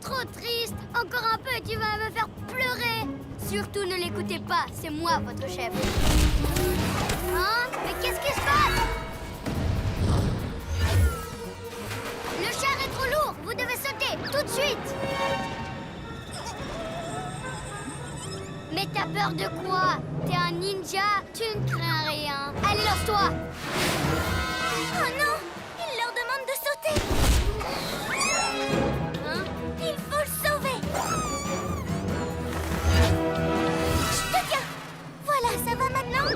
trop triste. Encore un peu et tu vas me faire pleurer. Surtout ne l'écoutez pas, c'est moi votre chef. Hein? Mais qu'est-ce qui se passe? Le char est trop lourd, vous devez sauter, tout de suite. Mais t'as peur de quoi? T'es un ninja, tu ne crains rien. Allez, lance-toi. Oh non! Il leur demande de sauter! Hein? Il faut le sauver! Je te tiens! Voilà, ça va maintenant?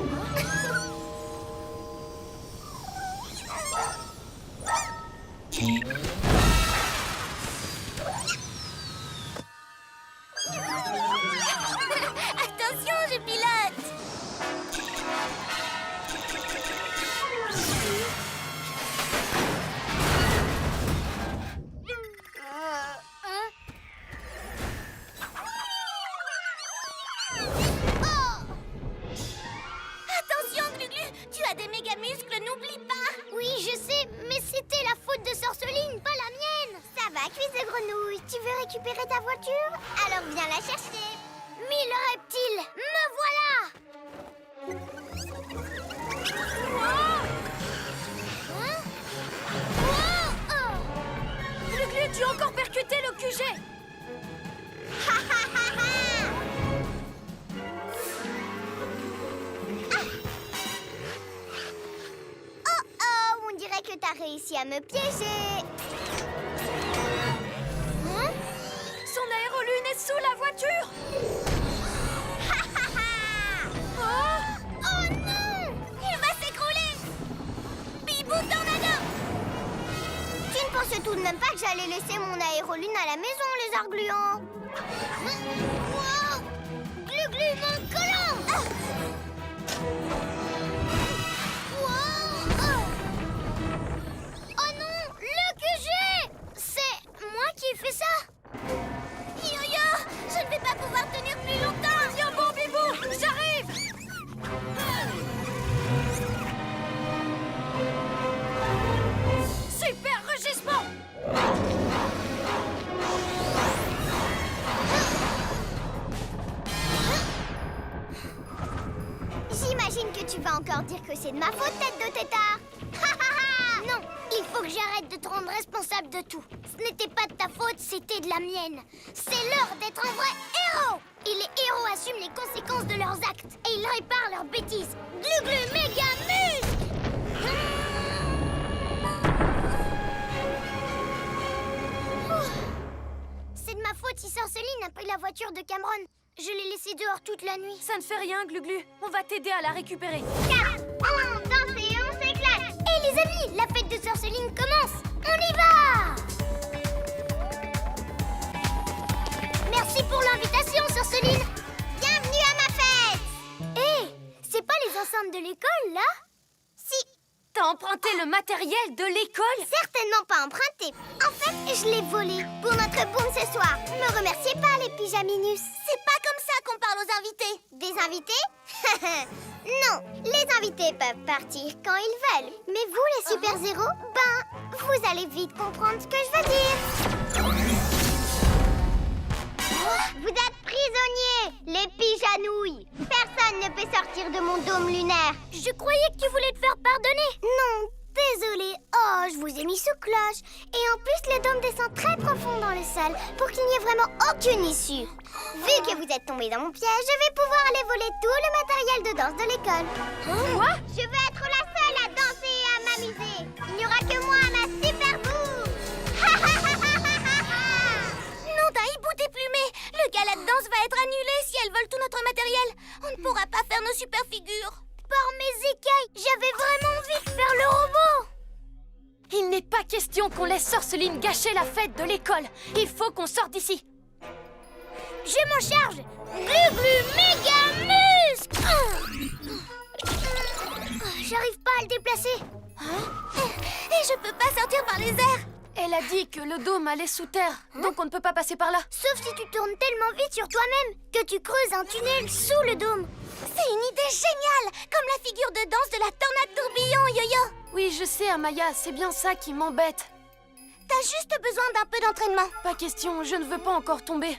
Attention, je pilote! Hein? Attention, Glu-Glu! Tu as des méga muscles, n'oublie pas! Oui, je sais, mais c'était la faute de Sorceline, pas la mienne. Ça va, cuisse de grenouille. Tu veux récupérer ta voiture? Alors viens la chercher. Mille reptiles, me voilà. Hein? Wow! Oh! Glu-Glu, tu as encore percuté le QG. Oh, on dirait que t'as réussi à me piéger. Hein? Son aérolune est sous la voiture. Oh non! Il va s'écrouler! Bibou tornado! Tu ne pensais tout de même pas que j'allais laisser mon aérolune à la maison, les argulants? Wow! Glu-glu, mon collant! Wow! Oh non, le QG! C'est moi qui ai fait ça? Yo-yo! Je ne vais pas pouvoir tenir plus longtemps! Viens bon, Bibou, j'arrive. Super rugissement. J'imagine que tu vas encore dire que c'est de ma faute, tête de tétard! Non, il faut que j'arrête de te rendre responsable de tout. Ce n'était pas de ta faute, c'était de la mienne. C'est l'heure d'être un vrai héros. Et les héros assument les conséquences de leurs actes. Et ils réparent leurs bêtises. Glu-glu, méga muscle! C'est de ma faute si Sorceline a pris la voiture de Cameron. Je l'ai laissée dehors toute la nuit. Ça ne fait rien, Glu-Glu. On va t'aider à la récupérer. On danse et on s'éclate! Hé les amis, la fête de Sorceline commence. On y va! Merci pour l'invitation, Sorceline. Bienvenue à ma fête! Hé, c'est pas les enceintes de l'école, là? Si, T'as emprunté le matériel de l'école? certainement pas emprunté. En fait, je l'ai volé pour notre boom ce soir. Me remerciez pas, les pyjaminus. C'est pas comme ça qu'on parle aux invités. Des invités? Non, les invités peuvent partir quand ils veulent. Mais vous, les super-héros, vous allez vite comprendre ce que je veux dire. Vous êtes prisonniers, les pyjanouilles. Personne ne peut sortir de mon dôme lunaire. Je croyais que tu voulais te faire pardonner. Non, désolée. Oh, je vous ai mis sous cloche. Et en plus, le dôme descend très profond dans le sol pour qu'il n'y ait vraiment aucune issue. Vu que vous êtes tombés dans mon piège, je vais pouvoir aller voler tout le matériel de danse de l'école. Quoi? Je veux être la seule à danser et à m'amuser. Il n'y aura que moi, ma super boum. Non, d'un hibou déplumé. Le gala de danse va être annulé si elles volent tout notre matériel. On ne pourra pas faire nos super figures. Par mes écailles, j'avais vraiment envie de faire le robot. Il n'est pas question qu'on laisse Sorceline gâcher la fête de l'école. Il faut qu'on sorte d'ici. Je m'en charge. Glu-glu, méga muscle. J'arrive pas à le déplacer. Et je peux pas sortir par les airs. Elle a dit que le dôme allait sous terre, donc on ne peut pas passer par là. Sauf si tu tournes tellement vite sur toi-même que tu creuses un tunnel sous le dôme. C'est une idée géniale, comme la figure de danse de la tornade tourbillon, Yo-Yo. Oui, je sais, Amaya, c'est bien ça qui m'embête. T'as juste besoin d'un peu d'entraînement. Pas question, je ne veux pas encore tomber.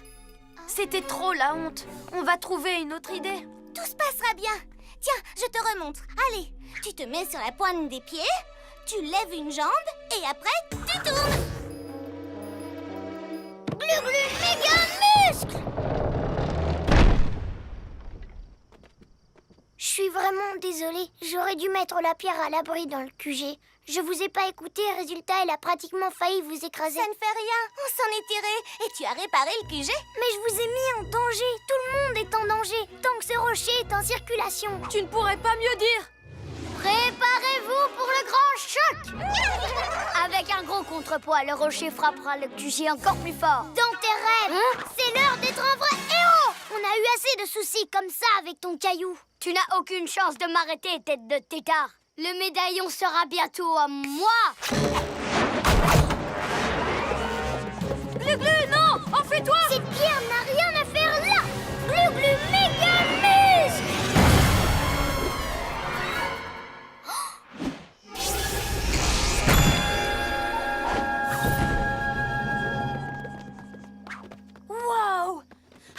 C'était trop la honte. On va trouver une autre idée. Tout se passera bien. Tiens, je te remontre. Allez, tu te mets sur la pointe des pieds, tu lèves une jambe et après, tu tournes. Glu glu méga muscle! Je suis vraiment désolée. J'aurais dû mettre la pierre à l'abri dans le QG. Je vous ai pas écouté, résultat, elle a pratiquement failli vous écraser. Ça ne fait rien, on s'en est tiré et tu as réparé le QG. Mais je vous ai mis en danger. Tout le monde est en danger tant que ce rocher est en circulation. Tu ne pourrais pas mieux dire. Préparez-vous pour le grand choc. Avec un gros contrepoids, le rocher frappera le QG encore plus fort. Dans tes rêves, c'est l'heure d'être un vrai héros. On a eu assez de soucis comme ça avec ton caillou. Tu n'as aucune chance de m'arrêter, tête de tétard. Le médaillon sera bientôt à moi. Glu glu, non! Enfais-toi! Cette pierre n'a rien à faire là. Glu glu méga muscle. Waouh!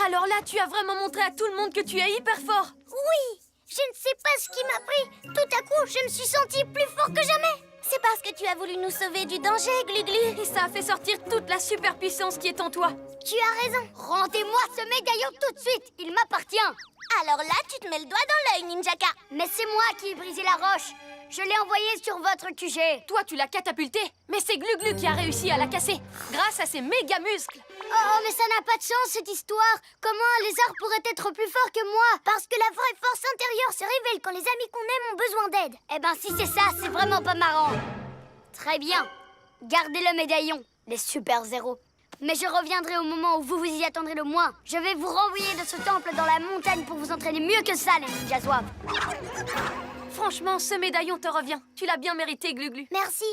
Alors là, tu as vraiment montré à tout le monde que tu es hyper fort. Oui, je ne sais pas ce qui m'a pris. Tout à coup, je me suis sentie plus fort que jamais. C'est parce que tu as voulu nous sauver du danger, Glu Glu. Et ça a fait sortir toute la super puissance qui est en toi. Tu as raison. Rendez-moi ce médaillon tout de suite. Il m'appartient. Alors là, tu te mets le doigt dans l'œil, Ninjaka. Mais c'est moi qui ai brisé la roche. Je l'ai envoyée sur votre QG. Toi, tu l'as catapultée, mais c'est Glu Glu qui a réussi à la casser, grâce à ses méga muscles. Oh, mais ça n'a pas de sens, cette histoire. Comment un lézard pourrait être plus fort que moi? Parce que la vraie force intérieure se révèle quand les amis qu'on aime ont besoin d'aide. Eh ben, si c'est ça, c'est vraiment pas marrant. Très bien. Gardez le médaillon, les super zéros. Mais je reviendrai au moment où vous vous y attendrez le moins. Je vais vous renvoyer de ce temple dans la montagne pour vous entraîner mieux que ça, les ninjas zouaves. Franchement, ce médaillon te revient. Tu l'as bien mérité, Glu Glu. Merci.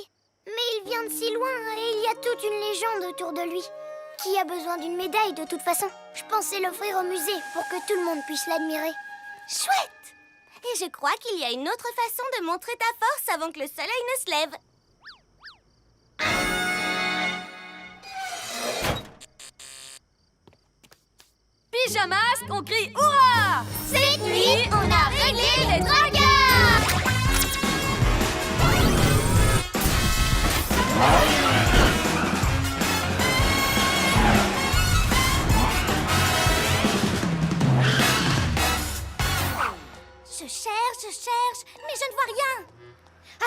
Mais il vient de si loin et il y a toute une légende autour de lui. Qui a besoin d'une médaille de toute façon? Je pensais l'offrir au musée pour que tout le monde puisse l'admirer. Chouette! Et je crois qu'il y a une autre façon de montrer ta force avant que le soleil ne se lève. Pyjamas, on crie hurrah! Cette nuit, on a réglé les dragons! Je cherche, mais je ne vois rien.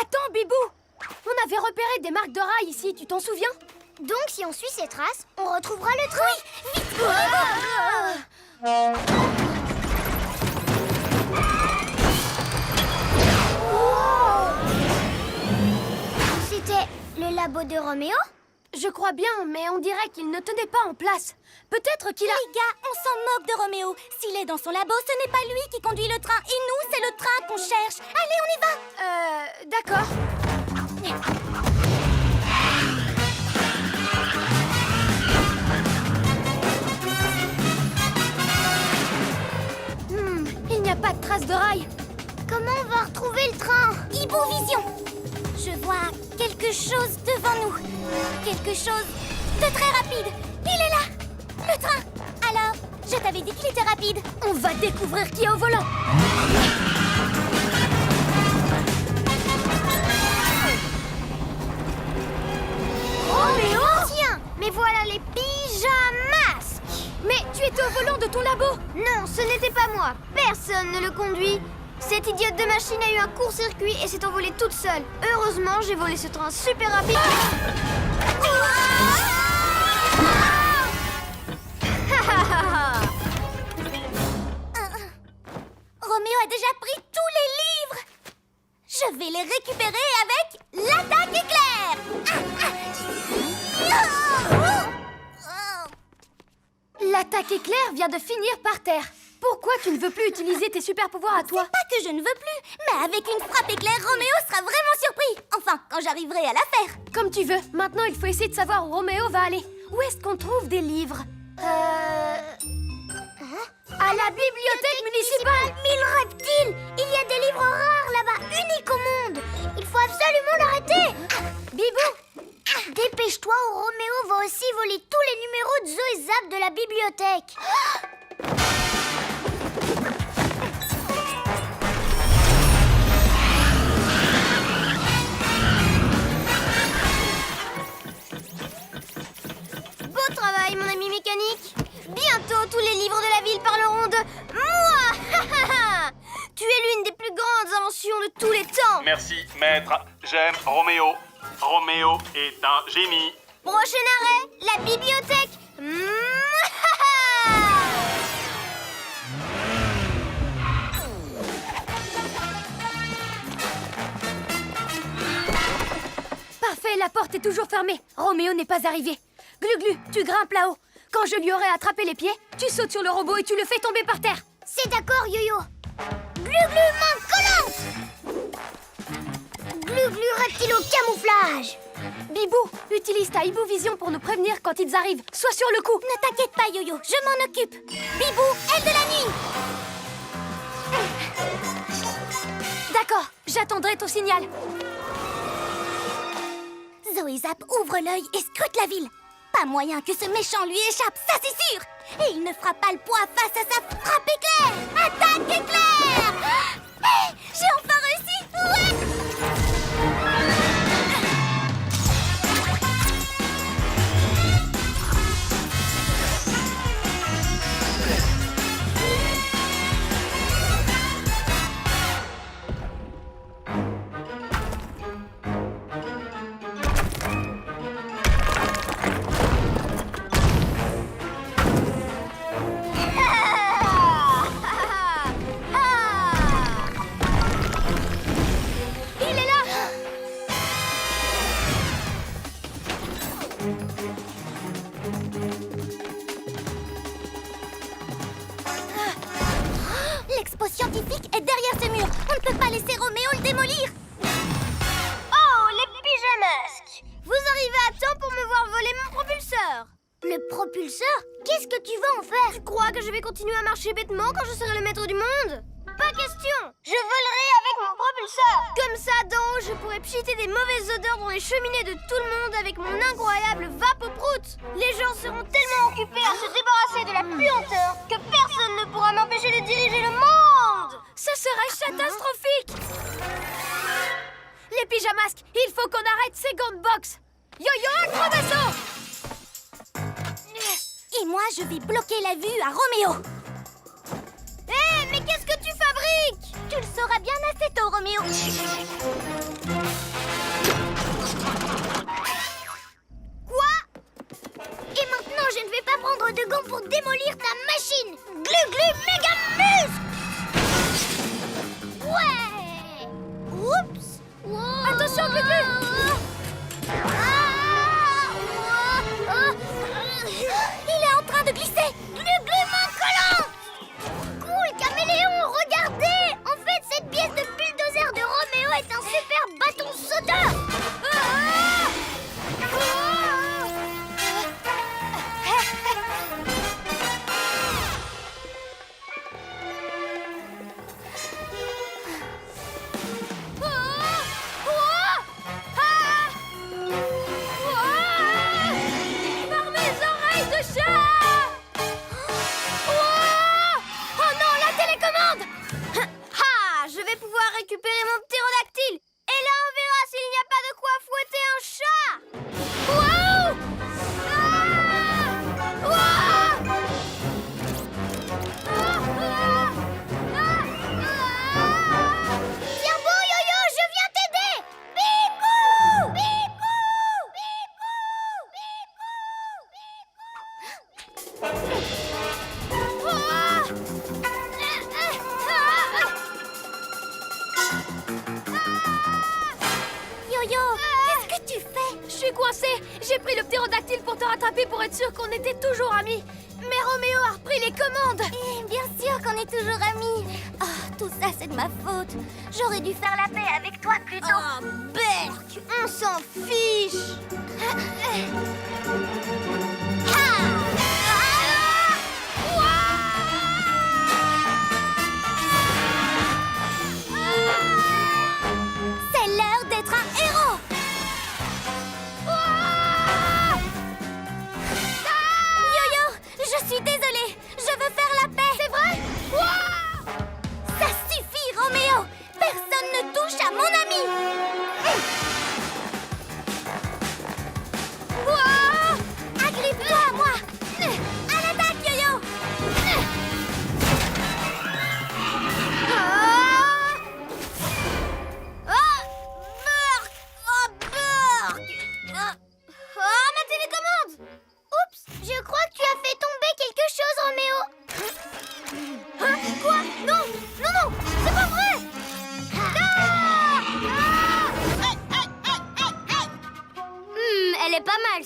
Attends, Bibou! On avait repéré des marques de rails ici, tu t'en souviens? Donc, si on suit ces traces, on retrouvera le train. Oui, vite! C'était le labo de Roméo? Je crois bien, mais on dirait qu'il ne tenait pas en place. Peut-être qu'il a... Les gars, on s'en moque de Roméo. S'il est dans son labo, ce n'est pas lui qui conduit le train. Et nous, c'est le train qu'on cherche. Allez, on y va. D'accord. Il n'y a pas de trace de rail. Comment on va retrouver le train? Hibovision. Je vois quelque chose devant nous. Quelque chose de très rapide. Il est là. Le train. Alors, je t'avais dit qu'il était rapide. On va découvrir qui est au volant. Roméo? Tiens, mais voilà les pyjamas. Mais tu étais au volant de ton labo. Non, ce n'était pas moi. Personne ne le conduit. Cette idiote de machine a eu un court-circuit et s'est envolée toute seule. Heureusement, j'ai volé ce train super rapide. Roméo a déjà pris tous les livres. Je vais les récupérer avec l'attaque éclair. L'attaque éclair vient de finir par terre. Pourquoi tu ne veux plus utiliser tes super pouvoirs à toi? Pas que je ne veux plus, mais avec une frappe éclair, Roméo sera vraiment surpris. Enfin, quand j'arriverai à la faire. Comme tu veux. Maintenant, il faut essayer de savoir où Roméo va aller. Où est-ce qu'on trouve des livres? À la bibliothèque municipale. Mille reptiles. Il y a des livres rares là-bas, uniques au monde. Il faut absolument l'arrêter. Bibou, dépêche-toi merci, maître. J'aime Roméo. Roméo est un génie. Prochain arrêt, la bibliothèque. Parfait, la porte est toujours fermée. Roméo n'est pas arrivé. Glu-Glu, tu grimpes là-haut. Quand je lui aurai attrapé les pieds, tu sautes sur le robot et tu le fais tomber par terre. C'est d'accord, Yo-Yo. Glu-Glu, main collante. Glu-Glu, reptilo camouflage. Bibou, utilise ta Hibou-Vision pour nous prévenir quand ils arrivent. Sois sur le coup. Ne t'inquiète pas, Yo-Yo, je m'en occupe. Bibou, aile de la nuit. D'accord, j'attendrai ton signal. Zoé Zap ouvre l'œil et scrute la ville. Pas moyen que ce méchant lui échappe, ça c'est sûr. Et il ne fera pas le poids face à sa frappe éclair. Attaque éclair. Hé, j'ai enfin réussi. Ouais. L'expo scientifique est derrière ce mur. On ne peut pas laisser Roméo le démolir. Oh, les pyjamasques. Vous arrivez à temps pour me voir voler mon propulseur. Le propulseur? Qu'est-ce que tu vas en faire? Tu crois que je vais continuer à marcher bêtement quand je serai le maître du monde? Pas question. Je volerai avec mon propulseur. Comme ça, d'en haut, je pourrai pchiter des mauvaises odeurs dans les cheminées de tout le monde avec mon incroyable vapoprout. Les gens seront tellement occupés à se débarrasser de la puanteur que personne ne pourra m'empêcher de diriger le monde. Ce serait catastrophique. Les pyjamasques, il faut qu'on arrête ces gants de boxe. Yo-Yo, acrobasso. Et moi, je vais bloquer la vue à Roméo. Hé, mais qu'est-ce que tu fabriques? Tu le sauras bien assez tôt, Roméo. Quoi? Et maintenant, je ne vais pas prendre de gants pour démolir ta machine. Glu-Glu méga muscle. Ouais. Oups. Wow. Attention, Glu-Glu. Il est en train de glisser. Glu-Glu main collante. Cool, caméléon, regardez. En fait, cette pièce de bulldozer de Roméo est un super bâton sauteur. Par mes oreilles de chat. Oh non, la télécommande. Ah, je vais pouvoir récupérer mon ptérodactyle. Et là, on verra s'il n'y a pas de quoi fouetter un chat. Wow. Tiens bon, Yo-Yo, je viens t'aider. Bibou. Bibou. Yo-Yo, qu'est-ce que tu fais? Je suis coincée. J'ai pris le ptérodactyle pour te rattraper pour être sûr qu'on était toujours amis. Mais Roméo a repris les commandes. Bien sûr qu'on est toujours amis. Oh, tout ça, c'est de ma faute. J'aurais dû faire la paix avec toi plus tôt. Oh, Berk, on s'en fiche. C'est l'heure d'être un héros. Yo-Yo, je suis désolée. Je veux faire la paix. C'est vrai? Ça suffit, Roméo. Personne ne touche à mon ami. Agrippe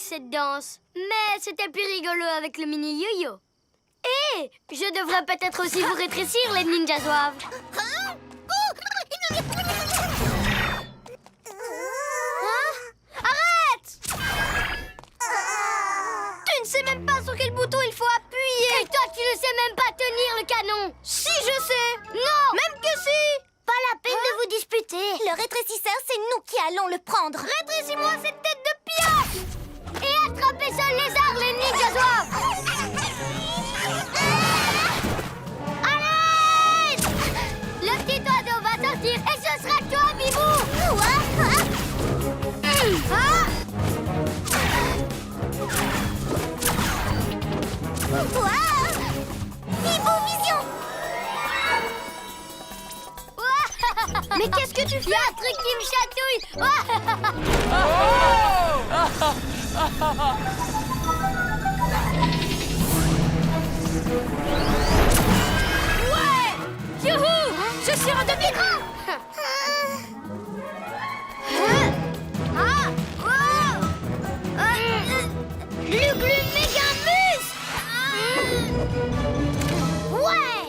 cette danse. Mais c'était plus rigolo avec le mini yo-yo. Et je devrais peut-être aussi vous rétrécir, les ninjas zouaves. Hein? Arrête! Tu ne sais même pas sur quel bouton il faut appuyer. Et toi, tu ne sais même pas tenir le canon. Si, je sais. Non, même que si. Pas la peine de vous disputer. Le rétrécisseur, c'est nous qui allons le prendre. Rétrécis-moi cette tête de piaf. Et attrapez ce lézard, les ninjas zouaves. Allez! Le petit oiseau va sortir et ce sera toi, Bibou. Bibou Vision. Mais qu'est-ce que tu fais? Il y a un truc qui me chatouille. Ouais! Youhou! Je suis redevenu grand! Glu-glu méga muscle. Ouais!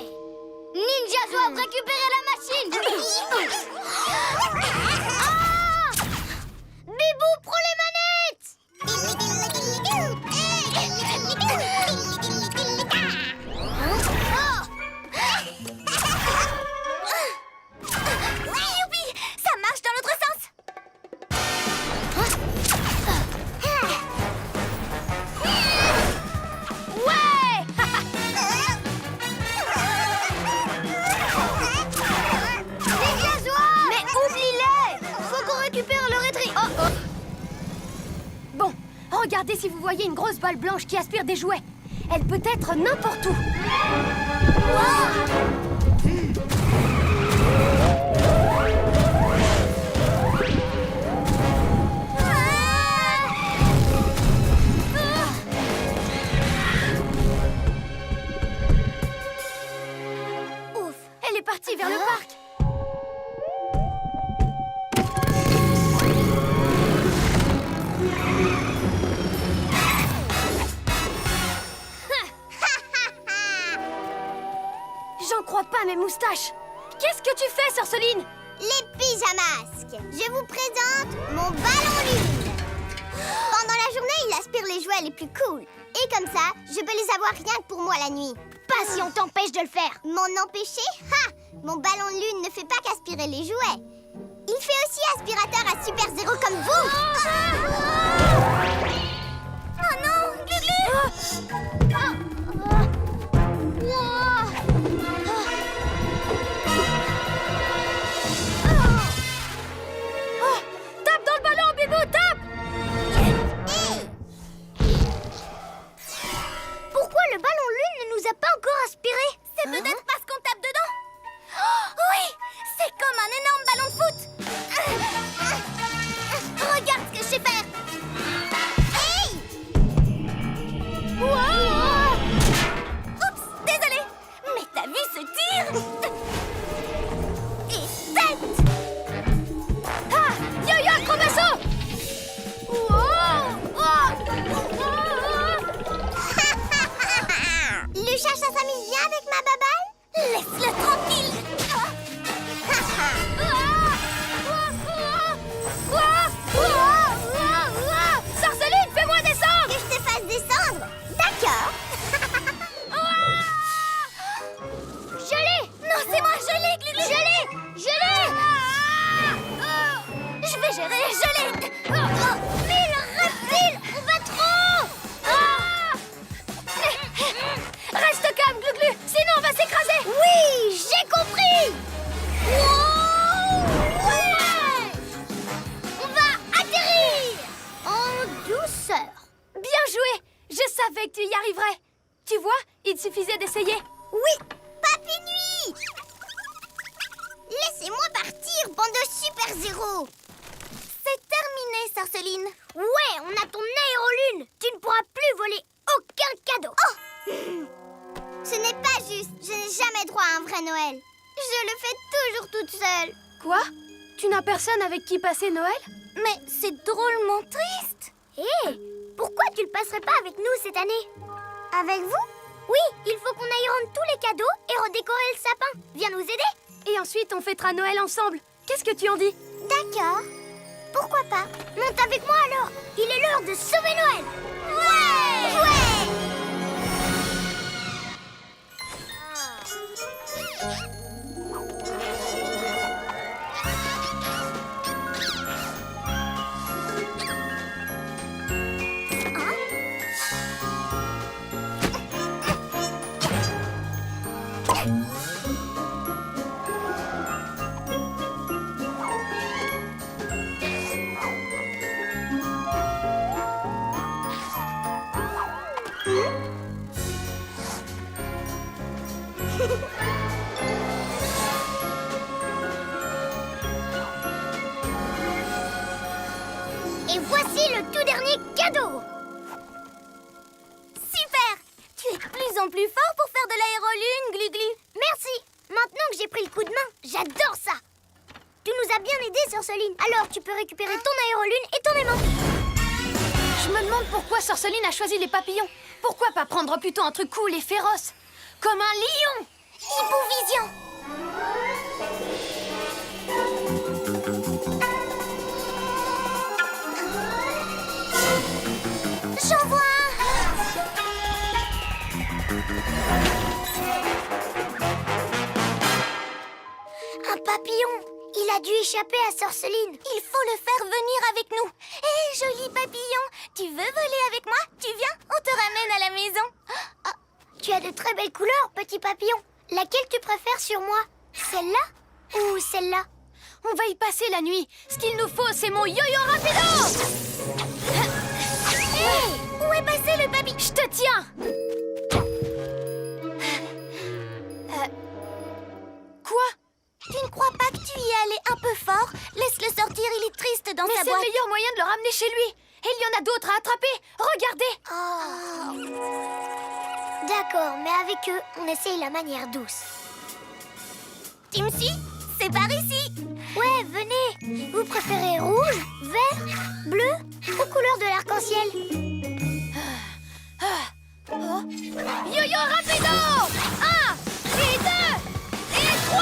Ninja doivent récupérer la machine. Bibou, prends les manettes. Youpi! Ça marche dans l'autre sens. Ouais! Ninja Zouave! Mais oublie-les! Faut qu'on récupère le rétri... Oh, Bon, regardez si vous voyez une grosse balle blanche qui aspire des jouets. Elle peut être n'importe où. Ouf. Elle est partie vers le parc. J'en crois pas mes moustaches. Qu'est-ce que tu fais, Sorceline? Les pyjamasques. Je vous présente mon ballon lune. Pendant la journée, il aspire les jouets les plus cool. Et comme ça, je peux les avoir rien que pour moi la nuit. pas si on t'empêche de le faire. M'en empêcher? Ha! Mon ballon lune ne fait pas qu'aspirer les jouets. Il fait aussi aspirateur à super zéro comme vous. Oh non, Glu-Glu! Tape dans le ballon, Bibou, tape! Pourquoi le ballon lune ne nous a pas encore aspiré? C'est peut-être parce qu'on tape dedans. Oh, oui, c'est comme un énorme ballon de foot. Regarde ce que je sais faire. Hey! Wow! Oups, désolé. Mais t'as vu ce tir? Et 7! Ah! Yo-yo, acrobasso! Lucha, ça s'amuse bien avec ma baballe? Laisse-le tranquille. Sorceline, fais-moi descendre! Que je te fasse descendre? D'accord. Je l'ai! Non, c'est moi, je l'ai, Glu-Glu. Je l'ai! Je l'ai! Je vais gérer, je l'ai. Mais le reptile! On va trop! Reste calme, Glu-Glu, sinon on va s'écraser! Oui, j'ai compris! Wow! Ouais! On va atterrir! En douceur. Bien joué! Je savais que tu y arriverais! Tu vois, il suffisait d'essayer. Oui, Papy Nuit. Laissez-moi partir, bande de super-héros. C'est terminé, Sorceline. Ouais, on a ton aérolune! Tu ne pourras plus voler aucun cadeau! Oh! Ce n'est pas juste. Je n'ai jamais droit à un vrai Noël. Je le fais toujours toute seule. Quoi? Tu n'as personne avec qui passer Noël? Mais c'est drôlement triste. Hé! pourquoi tu le passerais pas avec nous cette année? Avec vous? Oui, il faut qu'on aille rendre tous les cadeaux et redécorer le sapin. Viens nous aider? Et ensuite, on fêtera Noël ensemble. Qu'est-ce que tu en dis? D'accord. Pourquoi pas? Monte avec moi alors. Il est l'heure de sauver Noël. Ouais! Ouais! Et voici le tout dernier cadeau. Super! Tu es de plus en plus fort pour faire de l'aérolune, Glu-Glu. Merci. Maintenant que j'ai pris le coup de main, j'adore ça. Tu nous as bien aidés, Sorceline. Alors tu peux récupérer ton aérolune et ton aimant. Je me demande pourquoi Sorceline a choisi les papillons. Pourquoi pas prendre plutôt un truc cool et féroce? Comme un lion! Hypovision. J'en vois un papillon. Il a dû échapper à Sorceline. Il faut le faire venir avec nous. Hé, joli papillon, tu veux voler avec moi? Tu viens? On te ramène à la maison. Ah, tu as de très belles couleurs, petit papillon. Laquelle tu préfères sur moi? Celle-là ou celle-là? On va y passer la nuit. Ce qu'il nous faut, c'est mon yo-yo rapido! Hé, où est passé le papillon? Je te tiens! Quoi? Tu ne crois pas que tu y es allé un peu fort? Laisse-le sortir, il est triste dans Mais sa c'est boîte. le meilleur moyen de le ramener chez lui. Et il y en a d'autres à attraper. Regardez! D'accord, mais avec eux, on essaye la manière douce. Timsy, c'est par ici. Ouais, venez. Vous préférez rouge, vert, bleu ou couleur de l'arc-en-ciel? Yo-yo rapido! 1 et 2 et 3!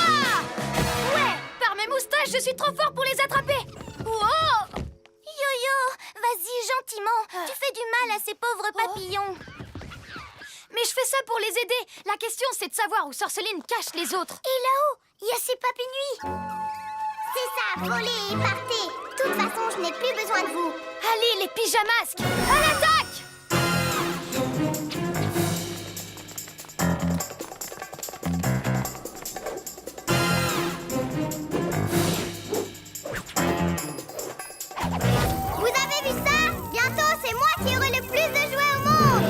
Ouais! Par mes moustaches, je suis trop fort pour les attraper! Wow! Yo-yo, vas-y gentiment. Tu fais du mal à ces pauvres papillons. Mais je fais ça pour les aider. La question, c'est de savoir où Sorceline cache les autres. Et là-haut, il y a ces papis-nuits. C'est ça, volez et partez. De toute façon, je n'ai plus besoin de vous. Allez, les pyjamasques! À l'attaque! Vous avez vu ça? Bientôt, c'est moi qui aurai le plus de jouets au monde.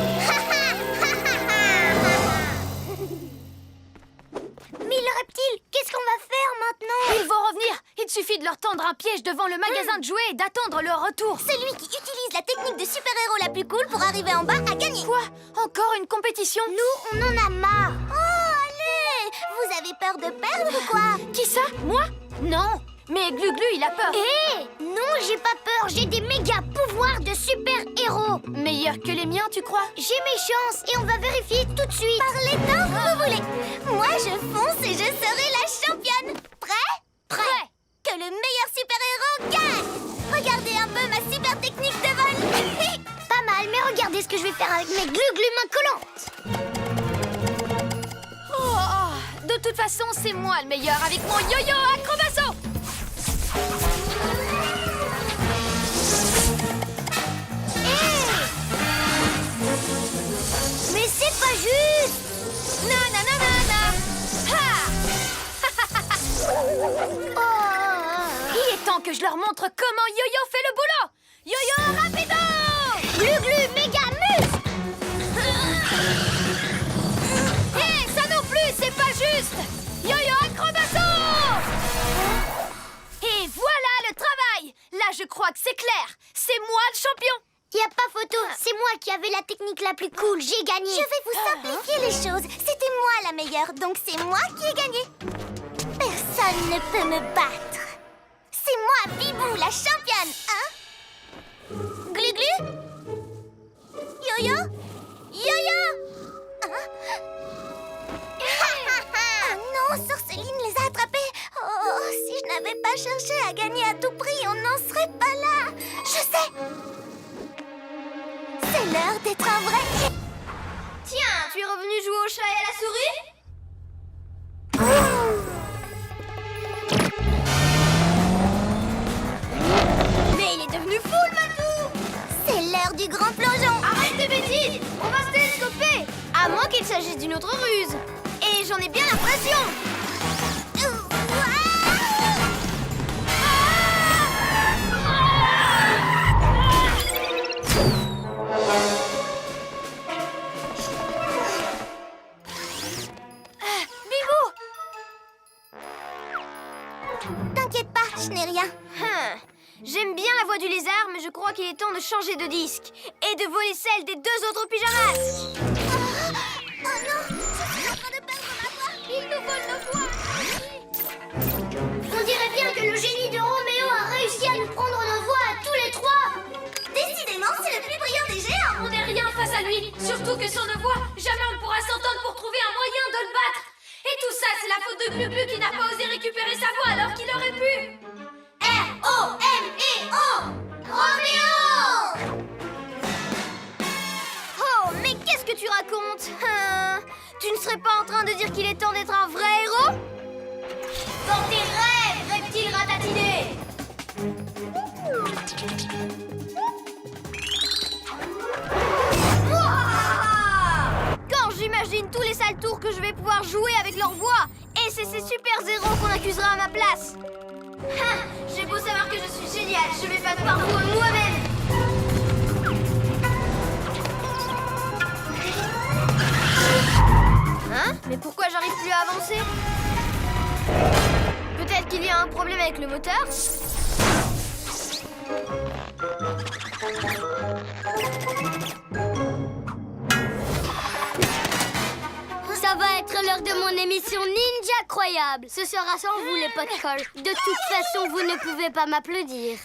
Mais le reptile, qu'est-ce qu'on va faire maintenant? Ils vont revenir. Il suffit de leur tendre un piège devant le magasin de jouets et d'attendre leur retour. Celui qui utilise la technique de super-héros la plus cool pour arriver en bas a gagné. Quoi? Encore une compétition? Nous, on en a marre. Oh, allez! Vous avez peur de perdre ou quoi? Qui ça? Moi? Non. Mais Glu-Glu, il a peur. Hé! Non, j'ai pas peur. J'ai des méga pouvoirs de super-héros. Meilleur que les miens, tu crois? J'ai mes chances et on va vérifier tout de suite. Parlez tant que vous voulez. Moi, je fonce et je serai la championne. Prêt? Prêt. Que le meilleur super-héros gagne. Regardez un peu ma super technique de vol. Pas mal, mais regardez ce que je vais faire avec mes Glu-Glu mains collantes. Oh, de toute façon, c'est moi le meilleur avec mon yo-yo acrobasso. Mais c'est pas juste. Nananana. Ha! Oh. Il est temps que je leur montre comment Yo-Yo fait le boulot. Yo-Yo rapido! Glu-Glu méga muscle. Hé, ça non plus, c'est pas juste. Yo-Yo acrobasso! Et voilà le travail. Là, je crois que c'est clair. C'est moi le champion. Y a pas photo, c'est moi qui avais la technique la plus cool, j'ai gagné. Je vais vous simplifier les choses. C'était moi la meilleure, donc c'est moi qui ai gagné. Personne ne peut me battre. C'est moi, Bibou, la championne, hein? Glu-Glu? Yo-Yo? Yo-Yo! Oh non, Sorceline les a attrapés. Oh, si je n'avais pas cherché à gagner à tout prix, on n'en serait pas là. Je sais. C'est l'heure d'être un vrai. Tiens, tu es revenu jouer au chat et à la souris? Mais il est devenu fou, le matou! C'est l'heure du grand plongeon. Arrête tes bêtises! On va se télescoper! À moins qu'il s'agisse d'une autre ruse. Et j'en ai bien l'impression! T'inquiète pas, je n'ai rien. J'aime bien la voix du lézard, mais je crois qu'il est temps de changer de disque. Et de voler celle des deux autres pyjamas! Oh non, je suis en train de perdre ma voix. Il nous vole nos voix! On dirait bien que le génie de Roméo a réussi à nous prendre nos voix à tous les trois. Décidément, c'est le plus brillant des géants. On n'est rien face à lui, surtout que sans nos voix, jamais on ne pourra s'entendre pour trouver un moyen de le battre. Et tout ça, c'est la faute de Glu-Glu qui n'a pas osé récupérer sa voix alors qu'il aurait pu. R-O-M-E-O Roméo! Oh, mais qu'est-ce que tu racontes? Tu ne serais pas en train de dire qu'il est temps d'être un vrai héros? Dans tes rêves, reptile ratatiné! Quand j'imagine tous les sales tours que je vais pouvoir jouer avec leur voix, et c'est ces super zéros qu'on accusera à ma place. J'ai beau savoir que je suis génial, je vais pas par vous moi-même. Hein? Mais pourquoi j'arrive plus à avancer? Peut-être qu'il y a un problème avec le moteur? Ça va être l'heure de mon émission Ninja Croyable. Ce sera sans vous, les podcasts. De toute façon, vous ne pouvez pas m'applaudir.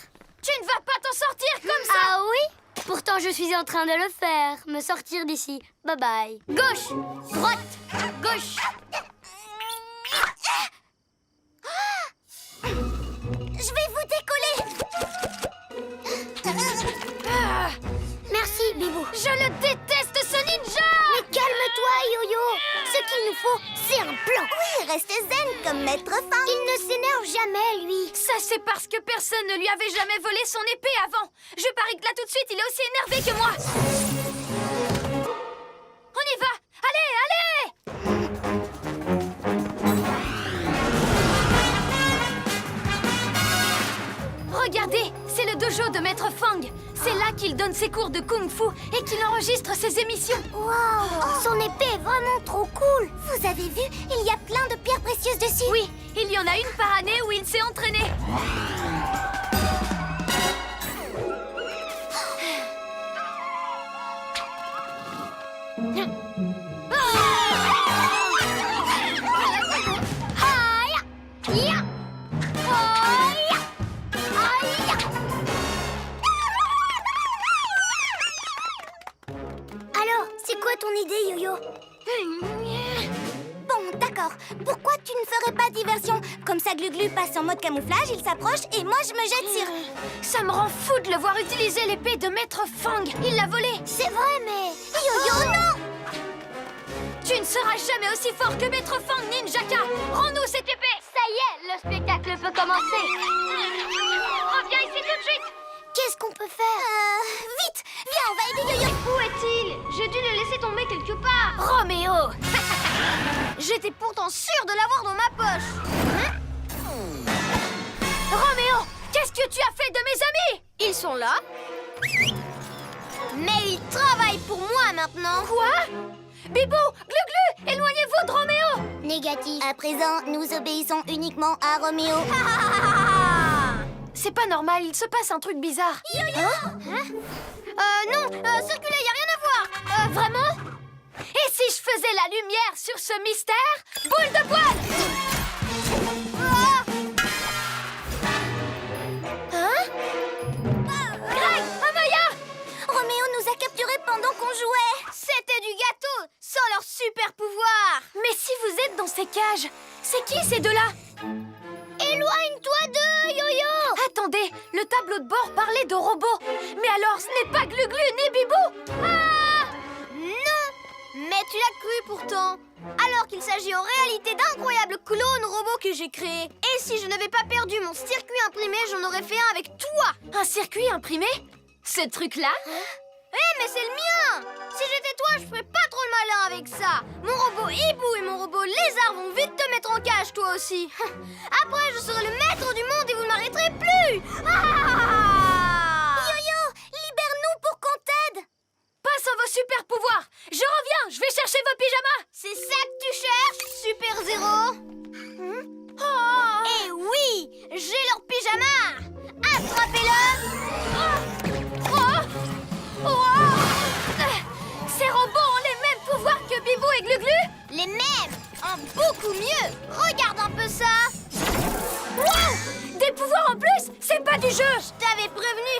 Tu ne vas pas t'en sortir comme ça. Ah oui? Pourtant, je suis en train de le faire. Me sortir d'ici. Bye bye. Gauche, droite, gauche. Je vais vous décoller. Merci, Bibou. Je le déteste, ce ninja. Mais calme-toi, Yo-Yo. Ce qu'il nous faut, c'est un plan. Oui, restez zen comme Maître Fang. Il ne s'énerve jamais, lui. Ça, c'est parce que personne ne lui avait jamais volé son épée avant. Je parie que là, tout de suite, il est aussi énervé que moi. On y va. Allez, allez. Regardez, c'est le dojo de Maître Fang. C'est là qu'il donne ses cours de kung-fu et qu'il enregistre ses émissions. Wow, son épée est vraiment trop cool. Vous avez vu, il y a plein de pierres précieuses dessus. Oui, il y en a une par année où il s'est entraîné. Alors, c'est quoi ton idée, Yo-Yo? Bon, d'accord. Pourquoi tu ne ferais pas diversion? Comme ça, Glu-Glu passe en mode camouflage, il s'approche et moi, je me jette sur... Ça me rend fou de le voir utiliser l'épée de Maître Fang. Il l'a volée. C'est vrai, mais... Yo-Yo, non! Tu ne seras jamais aussi fort que Maître Fang, Ninjaka. Rends-nous cette épée. Ça y est, le spectacle peut commencer. Reviens ici tout de suite. Qu'est-ce qu'on peut faire? Vite! Viens, on va aider Yo-Yo! Où est-il? J'ai dû le laisser tomber quelque part. Roméo. J'étais pourtant sûre de l'avoir dans ma poche. Roméo, qu'est-ce que tu as fait de mes amis? Ils sont là. Mais ils travaillent pour moi maintenant. Quoi? Bibou, Glu-Glu, éloignez-vous de Roméo. Négatif. À présent, nous obéissons uniquement à Roméo. C'est pas normal, il se passe un truc bizarre. Non, circulez, y a rien à voir. Vraiment? Et si je faisais la lumière sur ce mystère? Boule de poil! Greg! Amaya! Roméo nous a capturés pendant qu'on jouait. C'est qui ces deux-là? Éloigne-toi d'eux, Yo-Yo! Attendez, le tableau de bord parlait de robots. Mais alors, ce n'est pas Glu-Glu ni Bibou? Ah! Non! Mais tu l'as cru pourtant! Alors qu'il s'agit en réalité d'incroyables clones robots que j'ai créés. Et si je n'avais pas perdu mon circuit imprimé, j'en aurais fait un avec toi! Un circuit imprimé? Ce truc-là? Eh, mais c'est le mien! Si j'étais toi, je ferais pas trop le malin avec ça! Mon robot hibou et mon robot lézard vont vite te mettre en cage, toi aussi! Après, je serai le maître du monde et vous ne m'arrêterez plus! Ah! Yo-Yo, libère-nous pour qu'on t'aide. Pas sans vos super pouvoirs. Je reviens, je vais chercher vos pyjamas. C'est ça que tu cherches, Super Zéro? Oh! Eh oui! J'ai leur pyjama! Attrapez-le! Ces robots ont les mêmes pouvoirs que Bibou et Glu-Glu? Les mêmes! En beaucoup mieux! Regarde un peu ça! Wow! Des pouvoirs en plus? C'est pas du jeu! Je t'avais prévenu!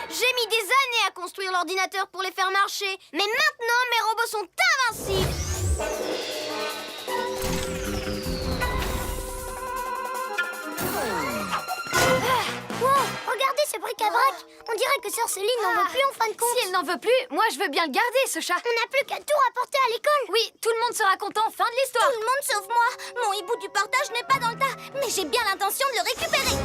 J'ai mis des années à construire l'ordinateur pour les faire marcher. Mais maintenant, mes robots sont invincibles! Wow, regardez ce bric-à-brac. On dirait que Sœur Céline n'en veut plus en fin de compte. Si elle n'en veut plus, moi je veux bien le garder, ce chat. On n'a plus qu'à tout rapporter à l'école. Oui, tout le monde sera content, fin de l'histoire. Tout le monde sauf moi. Mon hibou du partage n'est pas dans le tas, mais j'ai bien l'intention de le récupérer.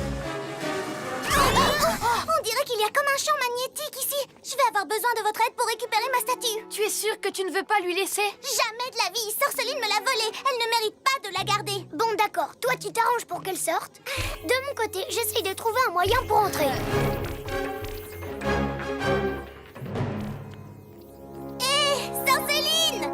On dirait qu'il y a comme un champ magnétique ici. Je vais avoir besoin de votre aide pour récupérer ma statue. Tu es sûre que tu ne veux pas lui laisser? Jamais de la vie, Sœur Céline me l'a volée. Elle ne mérite pas de la garder. Bon, d'accord. Toi, tu t'arranges pour qu'elle sorte. De mon côté, j'essaye de trouver un moyen pour entrer. Hé, Sœur Céline!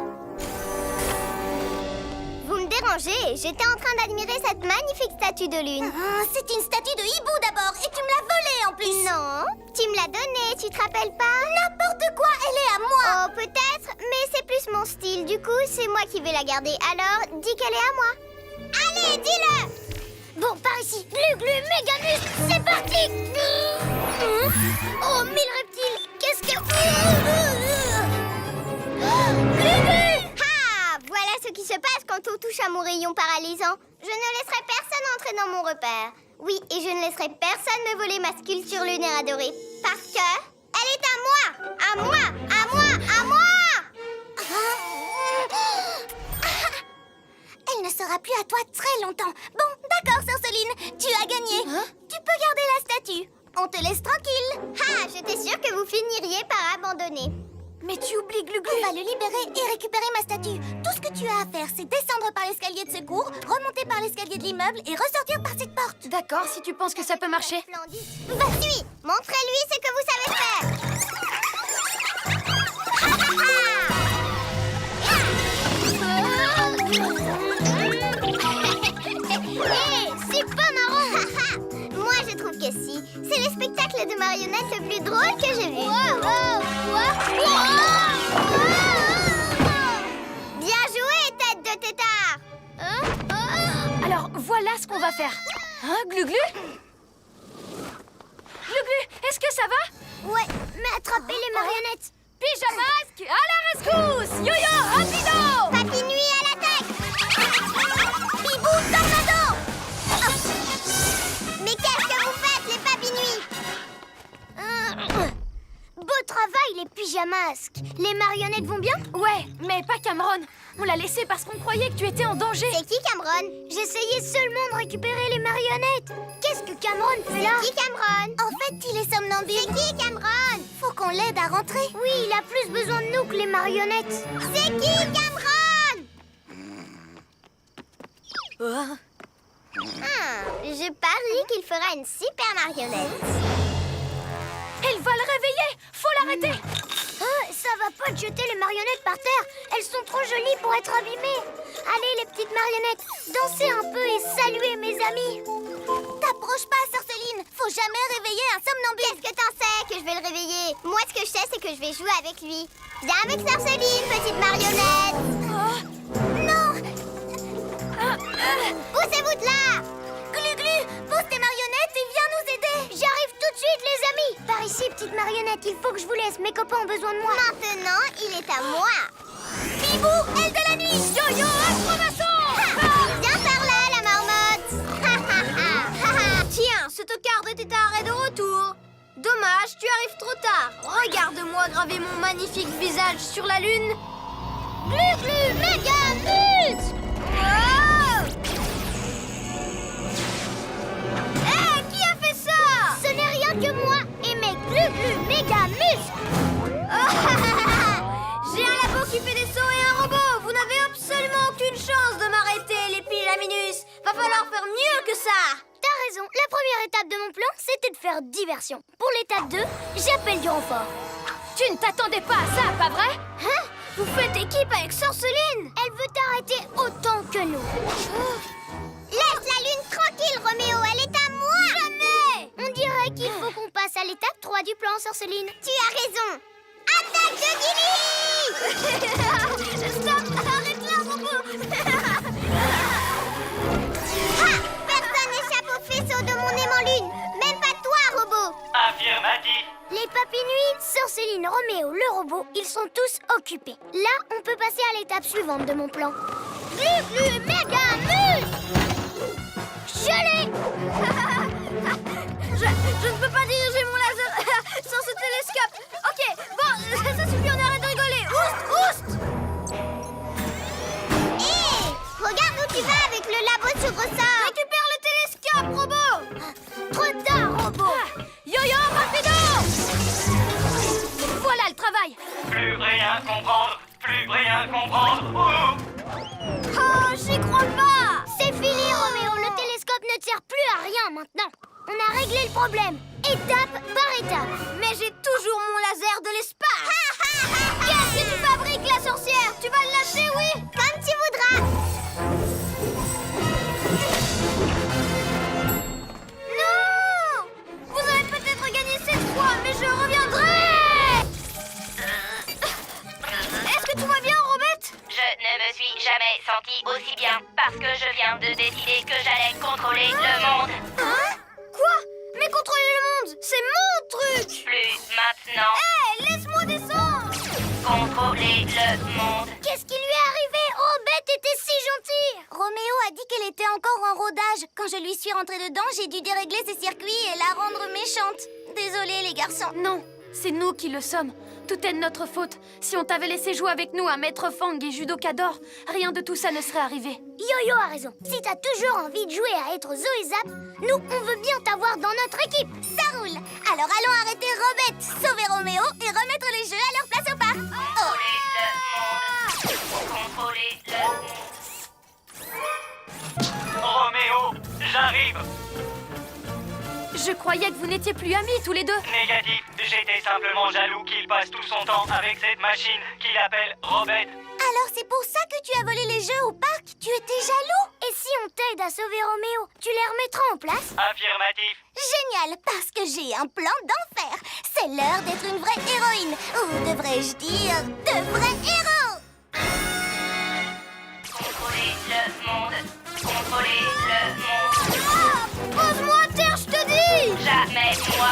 Vous me dérangez, j'étais en train d'admirer cette magnifique statue de lune. C'est une statue de hibou d'abord, et tu me l'as volée en plus. Non, tu me l'as donnée, tu te rappelles pas? N'importe quoi, elle est à moi. Oh, peut-être, mais c'est plus mon style. Du coup, c'est moi qui vais la garder. Alors, dis qu'elle est à moi. Allez, dis-le! Bon, par ici. Glu-Glu, Méganus, c'est parti. Oh, mille reptiles, qu'est-ce que... Glu-Glu! Ah, voilà ce qui se passe quand on touche à mon rayon paralysant. Je ne laisserai personne entrer dans mon repère. Oui, et je ne laisserai personne me voler ma sculpture lunaire adorée. Parce que elle est à moi! À moi! À moi! À moi! Elle ne sera plus à toi très longtemps. Bon, d'accord, Sœur Céline, tu as gagné. Tu peux garder la statue. On te laisse tranquille. Ah, j'étais sûre que vous finiriez par abandonner. Mais tu oublies Glu-Glu. On va le libérer et récupérer ma statue. Tout ce que tu as à faire, c'est descendre par l'escalier de secours, remonter par l'escalier de l'immeuble et ressortir par cette porte. D'accord, si tu penses que ça peut marcher. Splendide. Vas-y, montrez-lui ce que vous savez faire. Hé, c'est pas marrant. Moi, je trouve que si. C'est le spectacle de marionnettes le plus drôle que j'ai vu. Bien joué, tête de tétard. Alors, voilà ce qu'on va faire. Hein, Glu-Glu? Glu-Glu, est-ce que ça va? Ouais, mais attrapez les marionnettes. Pyjamasque, à la rescousse! Yo-yo, rapido! Papy Nuit à l'attaque. Bibou, tornado! Mais qu'est-ce que vous faites, les Papy Nuit? Beau travail, les pyjamasques. Les marionnettes vont bien? Ouais, mais pas Cameron. On l'a laissé parce qu'on croyait que tu étais en danger. C'est qui Cameron? J'essayais seulement de récupérer les marionnettes. Qu'est-ce que Cameron fait là? C'est qui Cameron? En fait, il est somnambule. C'est qui Cameron? Faut qu'on l'aide à rentrer. Oui, il a plus besoin de nous que les marionnettes. C'est qui Cameron? Je parie qu'il fera une super marionnette. Elle va le réveiller. Faut l'arrêter. Ça va pas de jeter les marionnettes par terre. Elles sont trop jolies pour être abîmées. Allez, les petites marionnettes, dansez un peu et saluez mes amis. T'approches pas, Sœur Céline. Faut jamais réveiller un somnambule. Qu'est-ce que t'en sais que je vais le réveiller? Moi, ce que je sais, c'est que je vais jouer avec lui. Viens avec Sœur Céline, petite marionnette. Non! Poussez-vous de là! Glu-Glu, pose tes marionnettes et viens nous aider. J'arrive tout de suite, les amis. Par ici, petite marionnette, il faut que je vous laisse. Mes copains ont besoin de moi. Maintenant, il est à moi. Bibou, aile de la nuit. Yo-yo, acrobation! Viens par là, la Dommage, tu arrives trop tard. Regarde-moi graver mon magnifique visage sur la lune. Glu-glu, méga muscle! Wow! Hé, qui a fait ça? Ce n'est rien que moi et mes glu-glu, méga muscles! J'ai un labo qui fait des sauts et un robot. Vous n'avez absolument aucune chance de m'arrêter, les pyjaminus. Va falloir faire mieux que ça. T'as raison, la première étape de mon plan, c'était de faire diversion. Pour l'étape 2, j'appelle du renfort. Tu ne t'attendais pas à ça, pas vrai? Hein? Vous faites équipe avec Sorceline? Elle veut t'arrêter autant que nous. Laisse la lune tranquille, Roméo, elle est à moi! Jamais! On dirait qu'il faut qu'on passe à l'étape 3 du plan, Sorceline. Tu as raison. Attaque de Gilly! Stop! Arrête-la, robot! Personne n'échappe au faisceau de mon aimant lune. Même pas toi, robot. Affirmatif. Les papinuits, Sorceline, Roméo, le robot, ils sont tous occupés. Là, on peut passer à l'étape suivante de mon plan. Glu-glu, méga muscle! Je l'ai! Je ne peux pas diriger mon laser sans ce télescope. Ok, bon, ça suffit, on arrête de rigoler. Oust, oust! Hé! Regarde où tu vas avec le labo sur ressort! Récupère le télescope, robot! Trop tard, robot! Yo-yo, rapido! Voilà le travail! Plus rien comprendre. Plus rien comprendre. Oh, j'y crois pas! C'est fini, Roméo! Le télescope ne sert plus à rien maintenant! On a réglé le problème, étape par étape! Mais j'ai toujours mon laser de l'espace! Qu'est-ce que tu fabriques, la sorcière? Tu vas le lâcher, oui? Comme tu voudras! Non! Vous avez peut-être gagné cette fois, mais je reviendrai! Est-ce que tout va bien, Robette? Je ne me suis jamais sentie aussi bien parce que je viens de décider que j'allais contrôler le monde. Hein? Quoi? Mais contrôler le monde, c'est mon truc! Plus maintenant. Hé, laisse-moi descendre! Contrôler le monde. Qu'est-ce qui lui est arrivé? Robette était si gentille! Roméo a dit qu'elle était encore en rodage. Quand je lui suis rentrée dedans, j'ai dû dérégler ses circuits et la rendre méchante. Désolée, les garçons. Non, c'est nous qui le sommes. Tout est de notre faute. Si on t'avait laissé jouer avec nous à Maître Fang et Judokador, rien de tout ça ne serait arrivé. Yo-Yo a raison. Si t'as toujours envie de jouer à être Zoé Zap, nous, on veut bien t'avoir dans notre équipe. Ça roule. Alors allons arrêter Robette, sauver Roméo et remettre les jeux à leur place au parc. Contrôler le monde. Roméo, j'arrive. Je croyais que vous n'étiez plus amis tous les deux. Négatif. J'étais simplement jaloux qu'il passe tout son temps avec cette machine qu'il appelle Robette. Alors c'est pour ça que tu as volé les jeux au parc? Tu étais jaloux? Et si on t'aide à sauver Roméo, tu les remettras en place? Affirmatif. Génial, parce que j'ai un plan d'enfer. C'est l'heure d'être une vraie héroïne. Ou devrais-je dire, de vrais héros. Contrôler le monde. Contrôler le monde. Pose-moi à terre, je te dis! Jamais moi.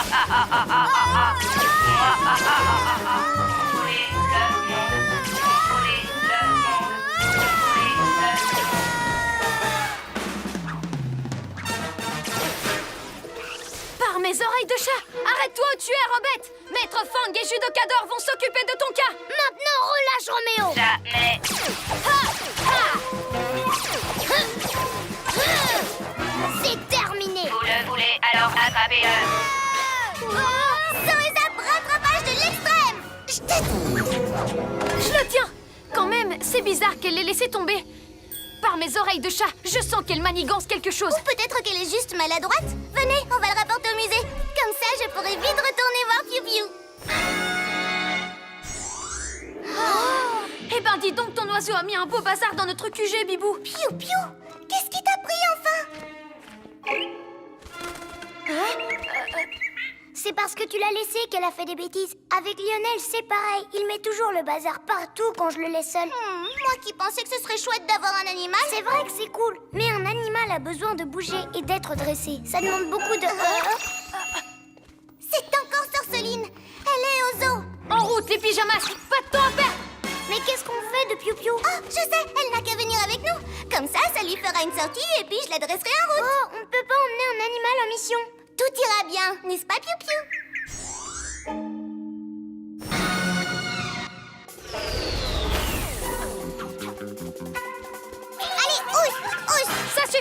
Contrôler le monde. Contrôler le monde. Contrôler le monde. Par mes oreilles de chat, arrête-toi où tu es, Robette. Maître Fang et Judokador vont s'occuper de ton cas. Maintenant, relâche Roméo. Jamais. C'est terminé. Vous le voulez, alors attrapez-le. Zoé Zap, rattrapage de l'extrême. Je le tiens. Quand même, c'est bizarre qu'elle l'ait laissé tomber. Par mes oreilles de chat, je sens qu'elle manigance quelque chose. Ou peut-être qu'elle est juste maladroite. Venez, on va le rapporter au musée. Comme ça, je pourrai vite retourner voir Piu Piu. Eh ben dis donc, ton oiseau a mis un beau bazar dans notre QG, Bibou. Piu Piu, qu'est-ce qui t'a pris enfin? C'est parce que tu l'as laissé qu'elle a fait des bêtises. Avec Lionel, c'est pareil. Il met toujours le bazar partout quand je le laisse seul. Moi qui pensais que ce serait chouette d'avoir un animal. C'est vrai que c'est cool. Mais un animal a besoin de bouger et d'être dressé. Ça demande beaucoup de... C'est encore Sorceline. Elle est au zoo. En route, les pyjamas. Pas de temps à perdre. Mais qu'est-ce qu'on fait de Piu Piu? Oh, je sais, elle n'a qu'à venir avec nous. Comme ça lui fera une sortie et puis je la dresserai en route. Oh, on ne peut pas emmener un animal en mission. Tout ira bien, n'est-ce pas, Piu Piu?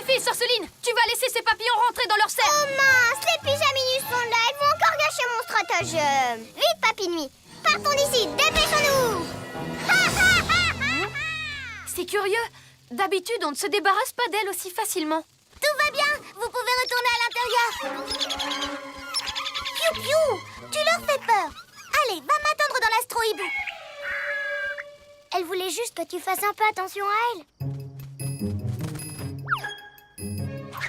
suffit, Sorceline. Tu vas laisser ces papillons rentrer dans leur cercle. Oh mince, les pyjaminus sont là, ils vont encore gâcher mon stratagème. Vite, Papy Nuit, partons d'ici, dépêchons-nous. C'est curieux. D'habitude, on ne se débarrasse pas d'elle aussi facilement. Tout va bien, vous pouvez retourner à l'intérieur. Piou piou, tu leur fais peur. Allez, va m'attendre dans l'astro-hibou. Elle voulait juste que tu fasses un peu attention à elle.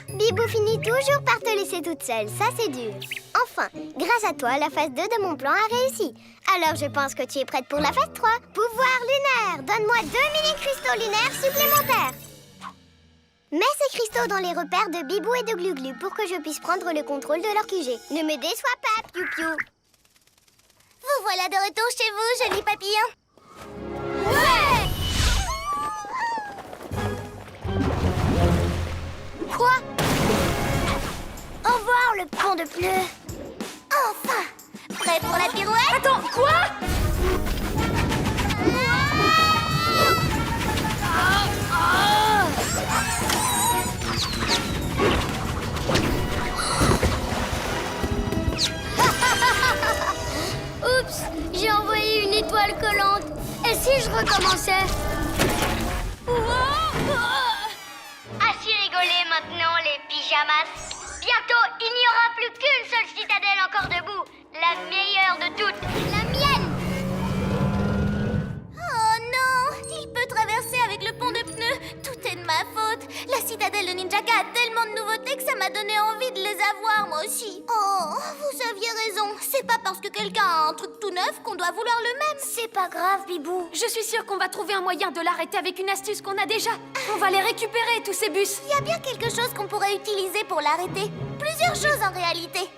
Bibou finit toujours par te laisser toute seule, ça c'est dur. Enfin, grâce à toi, la phase 2 de mon plan a réussi. Alors je pense que tu es prête pour la phase 3. Pouvoir lunaire, donne-moi 2 mini-cristaux lunaires supplémentaires. Mets ces cristaux dans les repères de Bibou et de Glu-Glu pour que je puisse prendre le contrôle de leur QG. Ne me déçois pas, Piou Piou. Vous voilà de retour chez vous, joli papillon. Ouais! Quoi? Au revoir, le pont de pneus. Enfin! Prêt pour la pirouette? Attends, quoi? Oups! J'ai envoyé une étoile collante. Et si je recommençais? Assez rigolé maintenant, les pyjamas. Bientôt, il n'y aura plus qu'une seule citadelle encore debout. La meilleure de toutes. La mienne! Oh non! Il peut traverser avec le pont de pneus. Tout est de ma faute. La citadelle de Ninjaka a tellement de nouveautés que ça m'a donné envie de les avoir, moi aussi. Oh, vous aviez raison. C'est pas parce que quelqu'un a un truc tout neuf qu'on doit vouloir le même. C'est pas grave, Bibou. Je suis sûre qu'on va trouver un moyen de l'arrêter avec une astuce qu'on a déjà. On va les récupérer, tous ces bus. Il y a bien quelque chose qu'on pourrait utiliser pour l'arrêter. Plusieurs choses en réalité.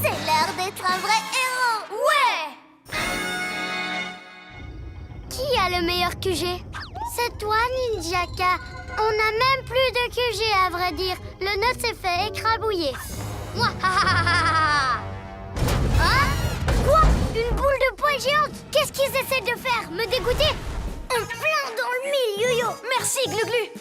C'est l'heure d'être un vrai héros. Ouais! Qui a le meilleur QG? C'est toi, Ninjaka. On n'a même plus de QG, à vrai dire. Le nôtre s'est fait écrabouiller. Moi, Hein? Quoi? Une boule de poil géante? Qu'est-ce qu'ils essaient de faire? Me dégoûter? Un plein dans le mille, Yo-Yo. Merci, Glu-Glu.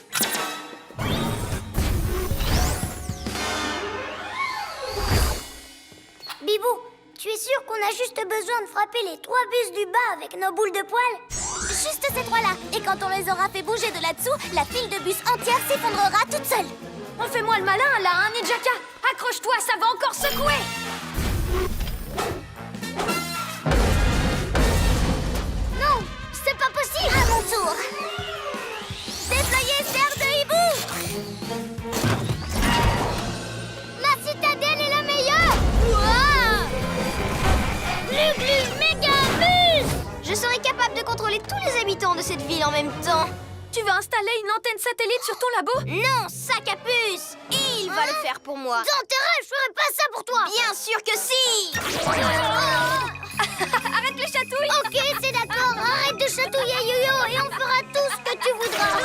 Bibou, tu es sûr qu'on a juste besoin de frapper les 3 bus du bas avec nos boules de poil? Juste ces 3-là. Et quand on les aura fait bouger de là-dessous, la file de bus entière s'effondrera toute seule. On fait moi le malin, là, hein, Ninjaka? Accroche-toi, ça va encore secouer. Non, c'est pas possible. À mon tour. Déployez serre de hibou. Ma citadelle est la meilleure. Glu-Glu méga bus. Je serai capable de contrôler tous les habitants de cette ville en même temps. Tu vas installer une antenne satellite sur ton labo? Non, sac à puce! Il va le faire pour moi. Dans tes rêves, je ferai pas ça pour toi. Bien sûr que si! Arrête les chatouilles! Ok, c'est d'accord. Arrête de chatouiller Yo-Yo et on fera tout ce que tu voudras.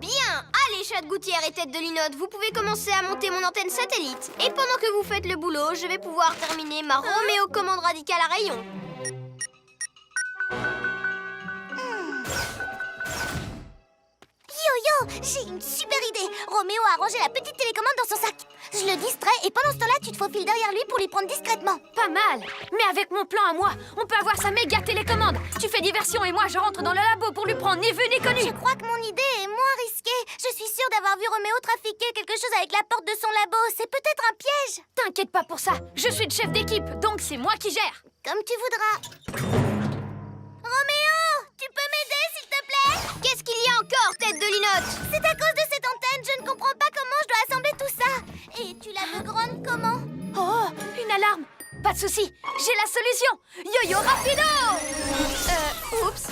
Bien! Allez, chat de gouttière et tête de linotte, vous pouvez commencer à monter mon antenne satellite. Et pendant que vous faites le boulot, je vais pouvoir terminer ma Roméo commande radicale à rayon. Yo-Yo, j'ai une super idée. Roméo a rangé la petite télécommande dans son sac. Je le distrais et pendant ce temps-là, tu te faufiles derrière lui pour les prendre discrètement. Pas mal. Mais avec mon plan à moi, on peut avoir sa méga télécommande. Tu fais diversion et moi, je rentre dans le labo pour lui prendre ni vu ni connu. Je crois que mon idée est moins risquée. Je suis sûre d'avoir vu Roméo trafiquer quelque chose avec la porte de son labo. C'est peut-être un piège. T'inquiète pas pour ça. Je suis le chef d'équipe, donc c'est moi qui gère. Comme tu voudras. Roméo, tu peux m'aider, s'il te plaît? Qu'est-ce qu'il y a encore, tête de linotte? C'est à cause de cette antenne, je ne comprends pas comment je dois assembler tout ça. Et tu la veux grande comment? Oh, une alarme. Pas de souci, j'ai la solution. Yo-yo rapido. Oups.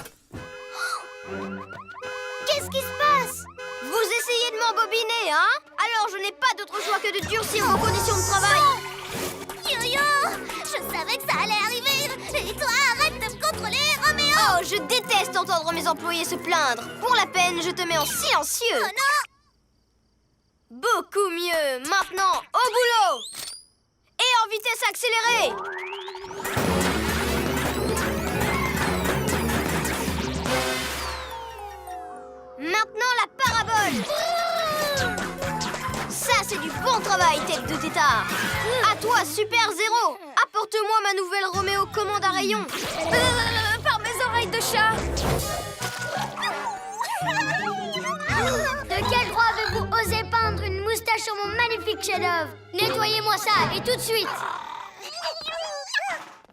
Qu'est-ce qui se passe? Vous essayez de m'embobiner, hein? Alors je n'ai pas d'autre choix que de durcir vos conditions de travail. Yo-Yo, je savais que ça allait arriver. Et toi, arrête de me contrôler, Roméo. Oh, je déteste entendre mes employés se plaindre. Pour la peine, je te mets en silencieux. Oh non. Beaucoup mieux. Maintenant, au boulot. Et en vitesse accélérée. Maintenant, la parabole. c'est du bon travail, tête de tétard. À toi, Super Zéro. Apporte-moi ma nouvelle Roméo commande à rayon. Par mes oreilles de chat. De quel droit avez-vous osé peindre une moustache sur mon magnifique chef-d'œuvre? Nettoyez-moi ça, et tout de suite.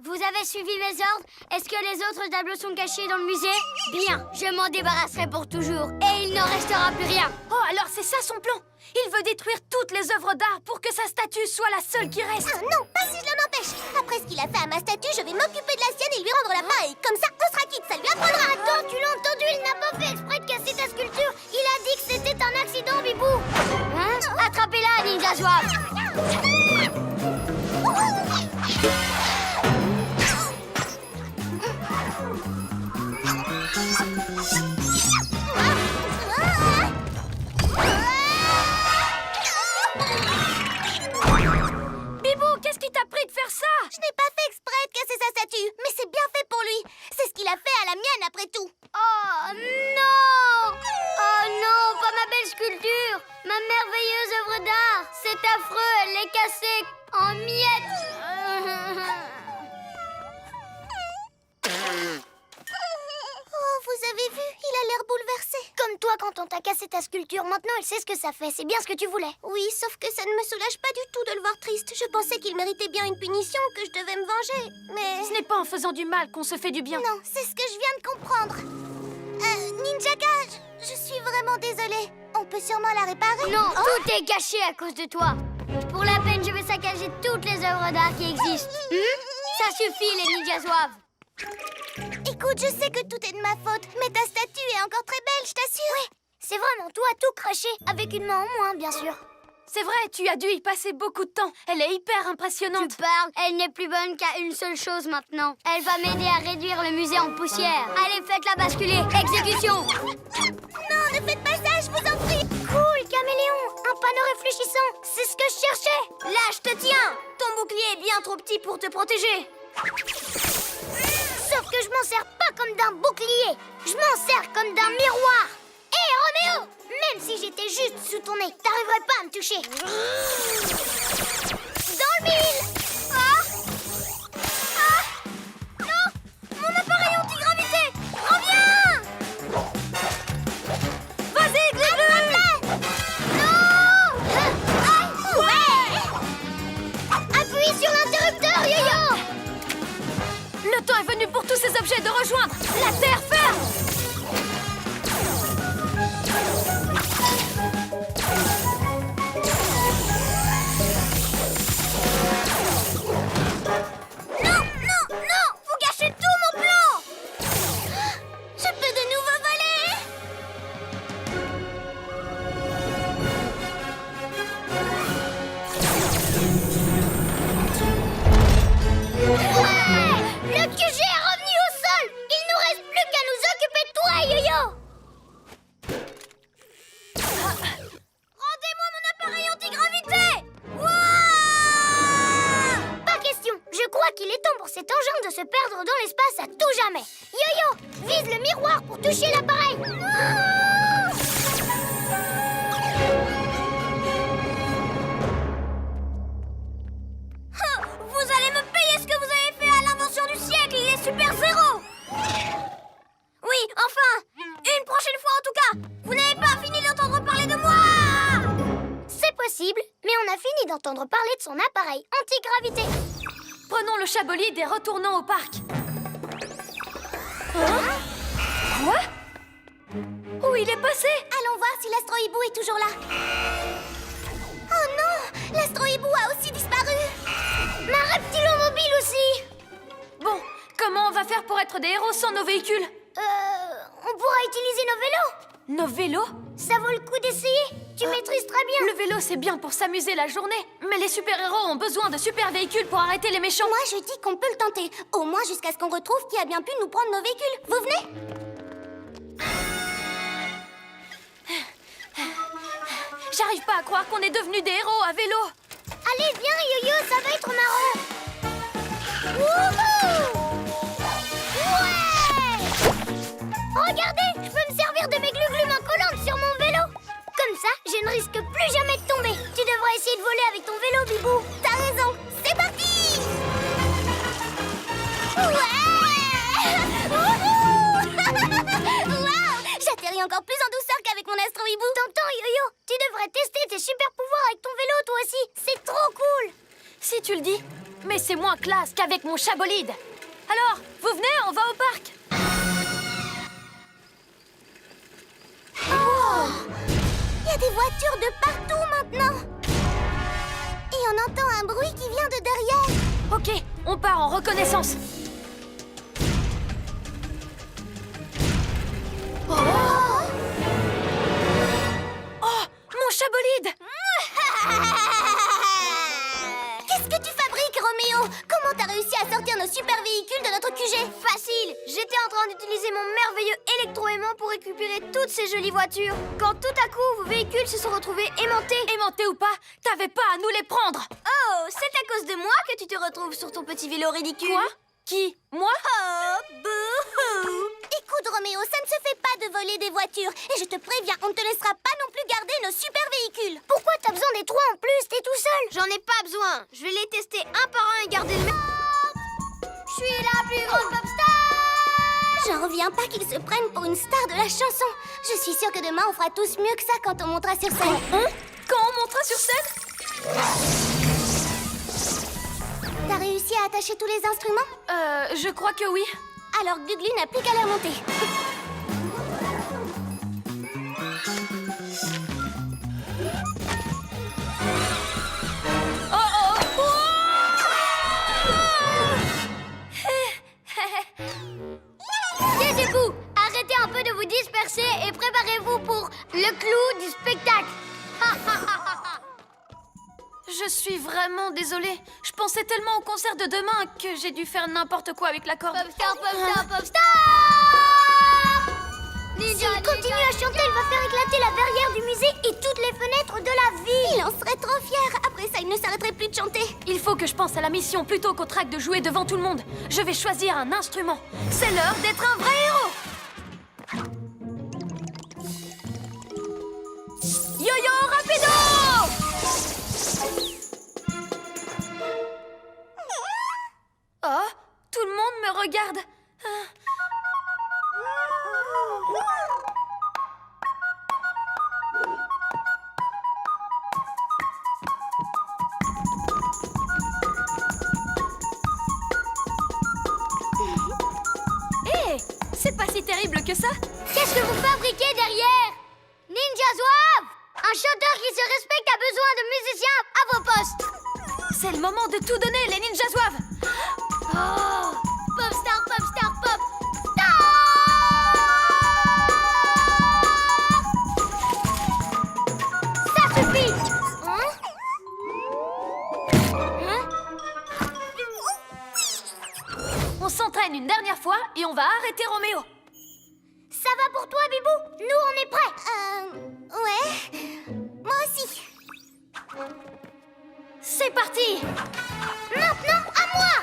Vous avez suivi mes ordres? Est-ce que les autres tableaux sont cachés dans le musée? Bien, je m'en débarrasserai pour toujours, et il n'en restera plus rien. Oh, alors c'est ça son plan. Il veut détruire toutes les œuvres d'art pour que sa statue soit la seule qui reste. Ah non, pas si je l'en empêche. Après ce qu'il a fait à ma statue, je vais m'occuper de la sienne et lui rendre la main. Et comme ça, on sera quitte, ça lui apprendra. Attends, tu l'as entendu, il n'a pas fait exprès de casser ta sculpture. Il a dit que c'était un accident, Bibou. Hein? Attrapez-la, Ninja Zouave. Bibou, qu'est-ce qui t'a pris de faire ça? Je n'ai pas fait exprès de casser sa statue, mais c'est bien fait pour lui. C'est ce qu'il a fait à la mienne après tout. Oh non! Oh non, pas ma belle sculpture! Ma merveilleuse œuvre d'art! C'est affreux, elle est cassée en miettes! Oh, vous avez vu, il a l'air bouleversé. Comme toi quand on t'a cassé ta sculpture, maintenant elle sait ce que ça fait, c'est bien ce que tu voulais. Oui, sauf que ça ne me soulage pas du tout de le voir triste. Je pensais qu'il méritait bien une punition, que je devais me venger. Mais... Ce n'est pas en faisant du mal qu'on se fait du bien. non, c'est ce que je viens de comprendre. Ninjaga, je suis vraiment désolée. On peut sûrement la réparer. Non, Oh, tout est gâché à cause de toi. Pour la peine, je vais saccager toutes les œuvres d'art qui existent. Ça suffit, les ninjas zouaves. écoute, je sais que tout est de ma faute, mais ta statue est encore très belle, je t'assure. Oui, c'est vraiment toi tout craché, avec une main en moins, bien sûr. C'est vrai, tu as dû y passer beaucoup de temps. Elle est hyper impressionnante. Tu parles, elle n'est plus bonne qu'à une seule chose maintenant. Elle va m'aider à réduire le musée en poussière. Allez, faites-la basculer. Exécution. Non, ne faites pas ça, je vous en prie. Cool, caméléon. Un panneau réfléchissant. C'est ce que je cherchais. Là, je te tiens. Ton bouclier est bien trop petit pour te protéger. Sauf que je m'en sers pas comme d'un bouclier. Je m'en sers comme d'un miroir. Hé, Roméo! Même si j'étais juste sous ton nez, t'arriverais pas à me toucher. Dans le mille! Ah! Ah! Non! Mon appareil anti-gravité! Reviens! Vas-y, Glu-Glu! Non! Ah! Ouais! Appuie sur l'interrupteur, Yo-Yo! Le temps est venu pour tous ces objets de rejoindre la terre ferme. Non! Non! Non! Vous gâchez tout mon plan! Je peux de nouveau voler. Ouais! Le QG est revenu au sol! Il nous reste plus qu'à nous occuper de toi, Yo-Yo! Rendez-moi mon appareil anti-gravité! Wouah! Pas question! Je crois qu'il est temps pour cet engin de se perdre dans l'espace à tout jamais! Yo-Yo! Vise le miroir pour toucher l'appareil! Vous allez me payer ce que vous avez fait à l'invention du siècle, les Super Zéro. Oui, enfin, une prochaine fois en tout cas. Vous n'avez pas fini d'entendre parler de moi. C'est possible, mais on a fini d'entendre parler de son appareil anti-gravité. Prenons le chabolide et retournons au parc. Hein? Quoi? Où il est passé? Allons voir si l'astro-hibou est toujours là. Oh non, l'astro-hibou a aussi disparu. Ma reptilomobile aussi. Bon, comment on va faire pour être des héros sans nos véhicules? On pourra utiliser nos vélos. Nos vélos? Ça vaut le coup d'essayer. Tu maîtrises très bien. Le vélo, c'est bien pour s'amuser la journée. Mais les super-héros ont besoin de super véhicules pour arrêter les méchants. Moi, je dis qu'on peut le tenter. Au moins jusqu'à ce qu'on retrouve qui a bien pu nous prendre nos véhicules. Vous venez? J'arrive pas à croire qu'on est devenus des héros à vélo. Allez, viens, Yo-Yo, ça va être marrant. Wouhou! Ouais! Regardez, je peux me servir de mes glu-glu main collantes sur mon vélo. Comme ça, je ne risque plus jamais de tomber. Tu devrais va essayer de voler avec ton vélo, Bibou. T'as raison, c'est parti! Ouais! Waouh! J'atterris encore plus en douceur qu'avec mon Astro Hibou. Tonton Yo-Yo, tu devrais tester tes super pouvoirs avec ton vélo, toi aussi. C'est trop cool. Si tu le dis. Mais c'est moins classe qu'avec mon chat bolide. Alors, vous venez, on va au parc. Il y a des voitures de partout maintenant. Et on entend un bruit qui vient de derrière. Ok, on part en reconnaissance. Oh, mon chat bolide! Qu'est-ce que tu fabriques, Roméo? Comment t'as réussi à sortir nos super véhicules de notre QG? Facile. J'étais en train d'utiliser mon merveilleux électroaimant pour récupérer toutes ces jolies voitures. Quand tout à coup, vos véhicules se sont retrouvés aimantés. Aimanté ou pas, t'avais pas à nous les prendre. Oh, c'est à cause de moi que tu te retrouves sur ton petit vélo ridicule. Quoi? Qui? Moi? Oh, bouhou! Écoute, Roméo, ça ne se fait pas de voler des voitures. Et je te préviens, on ne te laissera pas non plus garder nos super véhicules. Pourquoi t'as besoin des trois en plus? T'es tout seul. J'en ai pas besoin. Je vais les tester un par un et garder le même. Je suis la plus grande pop star. J'en reviens pas qu'ils se prennent pour une star de la chanson. Je suis sûre que demain, on fera tous mieux que ça quand on montera sur scène. Quand on montera sur scène? T'as réussi à attacher tous les instruments? Je crois que oui. Alors Gluglu n'a plus qu'à les remonter. Taisez-vous. Arrêtez un peu de vous disperser et préparez-vous pour le clou du spectacle. Je suis vraiment désolée. Je pensais tellement au concert de demain que j'ai dû faire n'importe quoi avec la corde. Popstar, popstar, popstar. S'il continue à chanter, il va faire éclater la verrière du musée et toutes les fenêtres de la ville. Il en serait trop fier. Après ça, il ne s'arrêterait plus de chanter. Il faut que je pense à la mission plutôt qu'au trac de jouer devant tout le monde. Je vais choisir un instrument. C'est l'heure d'être un vrai héros. Yo-yo rapido! Oh, tout le monde me regarde. Hé, c'est pas si terrible que ça. Qu'est-ce que vous fabriquez derrière? Ninja Zouave! Un chanteur qui se respecte a besoin de musiciens à vos postes. C'est le moment de tout donner, les ninjas zouaves. Oh! Popstar, popstar, pop! Ça suffit! On s'entraîne une dernière fois et on va arrêter Roméo. Ça va pour toi, Bibou? Nous, on est prêts! Ouais. Moi aussi. C'est parti. Maintenant, à moi!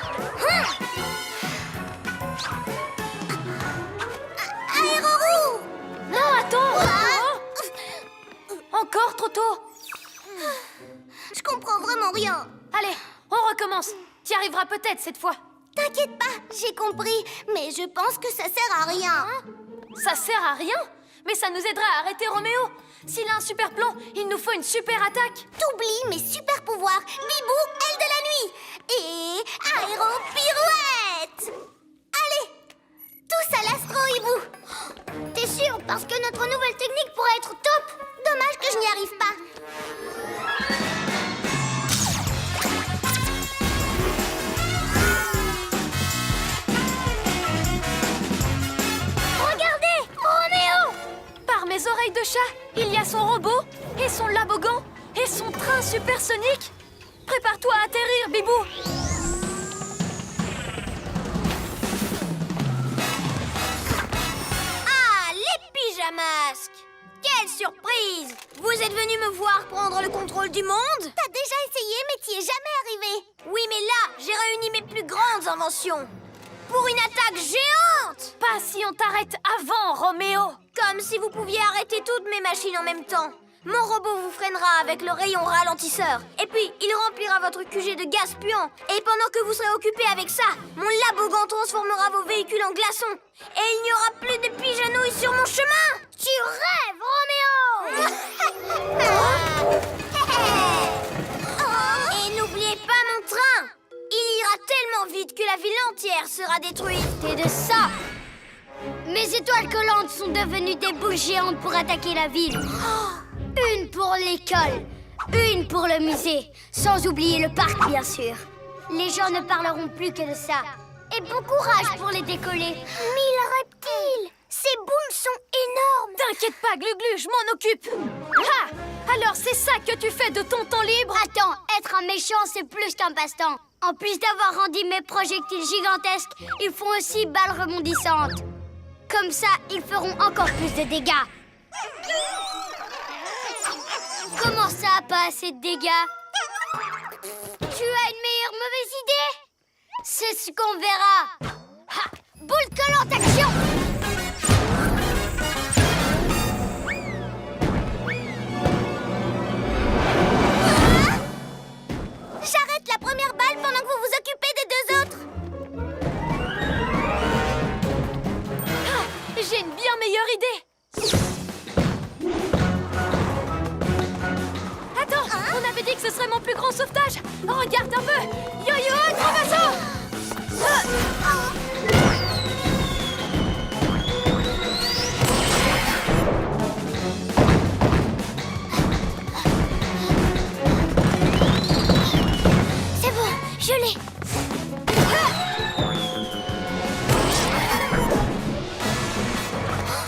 Aéroroue! Non, attends. Oh. Encore trop tôt. Je comprends vraiment rien. Allez, on recommence. T'y arriveras peut-être cette fois. T'inquiète pas, j'ai compris. Mais je pense que ça sert à rien. Ça sert à rien, mais ça nous aidera à arrêter Roméo. S'il a un super plan, il nous faut une super attaque. T'oublies mes super pouvoirs. Bibou, aile de la nuit. Et aéro-pirouette. Allez, tous à l'Astro Hibou. T'es sûr? Parce que notre nouvelle technique pourrait être top! Dommage que je n'y arrive pas. Regardez! Roméo! Par mes oreilles de chat, il y a son robot, et son labogan, et son train supersonique. Prépare-toi à atterrir, Bibou. Ah, les pyjamasques! Quelle surprise! Vous êtes venu me voir prendre le contrôle du monde? T'as déjà essayé, mais t'y es jamais arrivé. Oui, mais là, j'ai réuni mes plus grandes inventions. Pour une attaque géante! Pas si on t'arrête avant, Roméo. Comme si vous pouviez arrêter toutes mes machines en même temps. Mon robot vous freinera avec le rayon ralentisseur. Et puis, il remplira votre QG de gaz puant. Et pendant que vous serez occupé avec ça, mon labogan transformera vos véhicules en glaçons. Et il n'y aura plus de pigeonouilles sur mon chemin. Tu rêves, Roméo! Et n'oubliez pas mon train. Il ira tellement vite que la ville entière sera détruite. C'est de ça! Mes étoiles collantes sont devenues des boules géantes pour attaquer la ville. Une pour l'école, une pour le musée, sans oublier le parc, bien sûr. Les gens ne parleront plus que de ça. Et bon courage pour les décoller. 1000 reptiles! Ces boules sont énormes! T'inquiète pas, Glu-Glu, je m'en occupe. Ah! Alors c'est ça que tu fais de ton temps libre? Attends, être un méchant, c'est plus qu'un passe-temps. En plus d'avoir rendu mes projectiles gigantesques, ils font aussi balles rebondissantes. Comme ça, ils feront encore plus de dégâts. Comment ça, pas assez de dégâts? Tu as une meilleure mauvaise idée? C'est ce qu'on verra. Ha! Boule collante, action! J'arrête la première balle pendant que vous vous occupez des deux autres! J'ai une bien meilleure idée. Attends, on avait dit que ce serait mon plus grand sauvetage. Regarde un peu. Yo-yo, Acrobasso! C'est bon, je l'ai!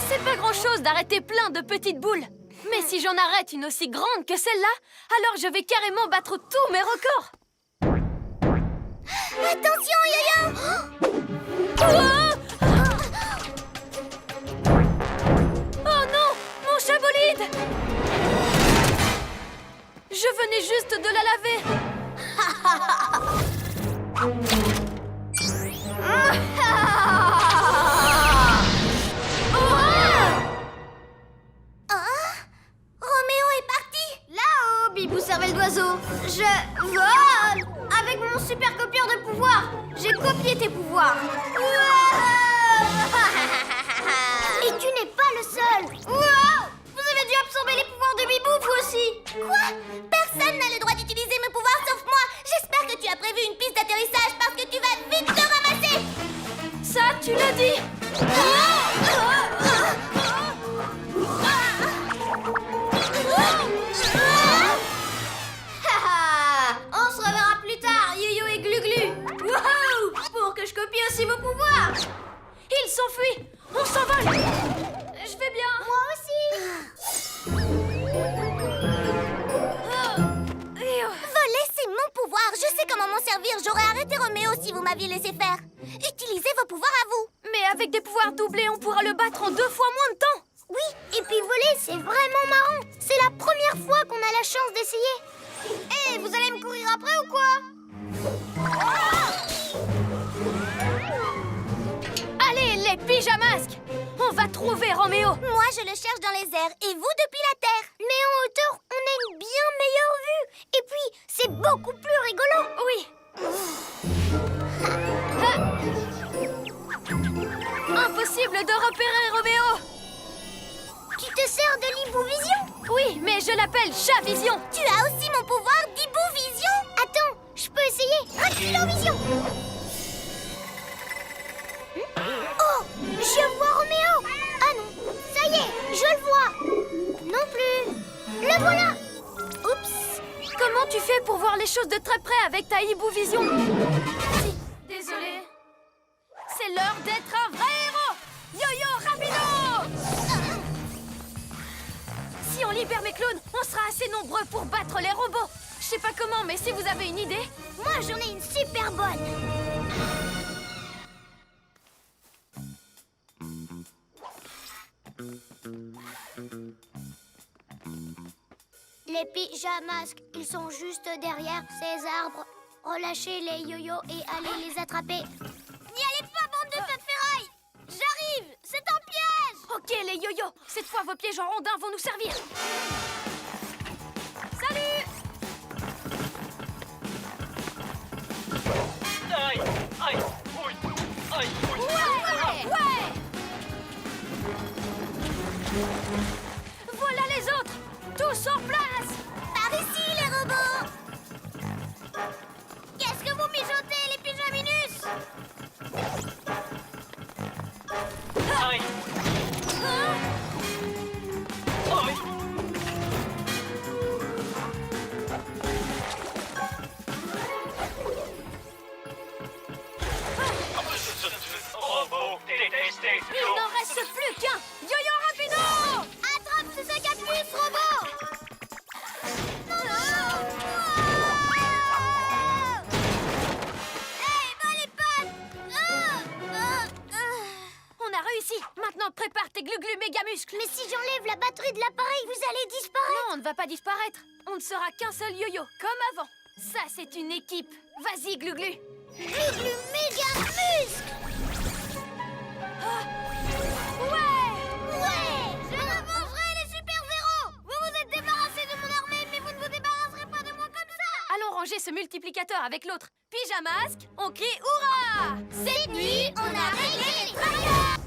C'est pas grand-chose d'arrêter plein de petites boules. Mais si j'en arrête une aussi grande que celle-là, alors je vais carrément battre tous mes records. Attention, Yo-Yo! Oh non, mon chabolide! Je venais juste de la laver. Roméo est parti. Là-haut, Bibou cervelle d'oiseau. Je vole. Avec mon super copieur de pouvoir, j'ai copié tes pouvoirs. Et tu n'es pas le seul. Wow! Vous avez dû absorber les pouvoirs de Bibou, vous aussi. Quoi? Personne n'a le droit d'utiliser mes pouvoirs sauf moi! J'espère que tu as prévu une piste d'atterrissage parce que tu vas vite te ramasser! Ça, tu l'as dit. On se reverra plus tard, Yo-Yo et Glu-Glu. Wouhou! Pour que je copie aussi vos pouvoirs. Il s'enfuit. On s'envole. Je vais bien. Moi aussi! Voler, c'est mon pouvoir! Je sais comment m'en servir! J'aurais arrêté Roméo si vous m'aviez laissé faire! Utilisez vos pouvoirs à vous! Mais avec des pouvoirs doublés, on pourra le battre en 2 fois moins de temps. Oui, et puis voler, c'est vraiment marrant. C'est la première fois qu'on a la chance d'essayer. Hé, vous allez me courir après ou quoi? Allez, les pyjamasques. On va trouver Roméo. Moi, je le cherche dans les airs et vous depuis la terre! Mais en hauteur, on a une bien meilleure vue. Et puis, c'est beaucoup plus rigolo. Oui. Impossible de repérer Roméo. Tu te sers de l'Ibouvision? Oui, mais je l'appelle Chat-Vision. Tu as aussi mon pouvoir d'Ibou-Vision! Attends, je peux essayer. Raculo-Vision. Oh, je vois Roméo. Ah non, ça y est, je le vois. Non plus. Le voilà. Oups. Comment tu fais pour voir les choses de très près avec ta Hibou-Vision? Désolée. C'est l'heure d'être un vrai héros. Yo-Yo, rapido! Si on libère mes clones, on sera assez nombreux pour battre les robots. Je sais pas comment, mais si vous avez une idée... Moi, j'en ai une super bonne. Les pyjamasques, ils sont juste derrière ces arbres. Relâchez les yo-yo et allez les attraper. N'y allez pas, bande de tas de ferraille! J'arrive! C'est un piège! Ok, les yo-yo, cette fois vos pièges en rondins vont nous servir. Voilà les autres! Tous en place! Par ici, les robots! Qu'est-ce que vous mijotez, les pyjaminus? Aïe! Aïe! Robot détesté! Il n'en reste plus qu'un! Yo-yo rapido! Attrape ce sac à puce, robot! Hey, bas les pattes! On a réussi! Maintenant prépare tes glu-glu méga muscles! Mais si j'enlève la batterie de l'appareil, vous allez disparaître! Non, on ne va pas disparaître! On ne sera qu'un seul yo-yo, comme avant! Ça, c'est une équipe! Vas-y, glu-glu! Glu-glu méga muscle! Ouais! Ouais! Je remangerai les super-héros! Vous vous êtes débarrassé de mon armée, mais vous ne vous débarrasserez pas de moi comme ça! Allons ranger ce multiplicateur avec l'autre. Pyjamasque, on crie hurrah! Cette nuit, on a réglé les travailleurs!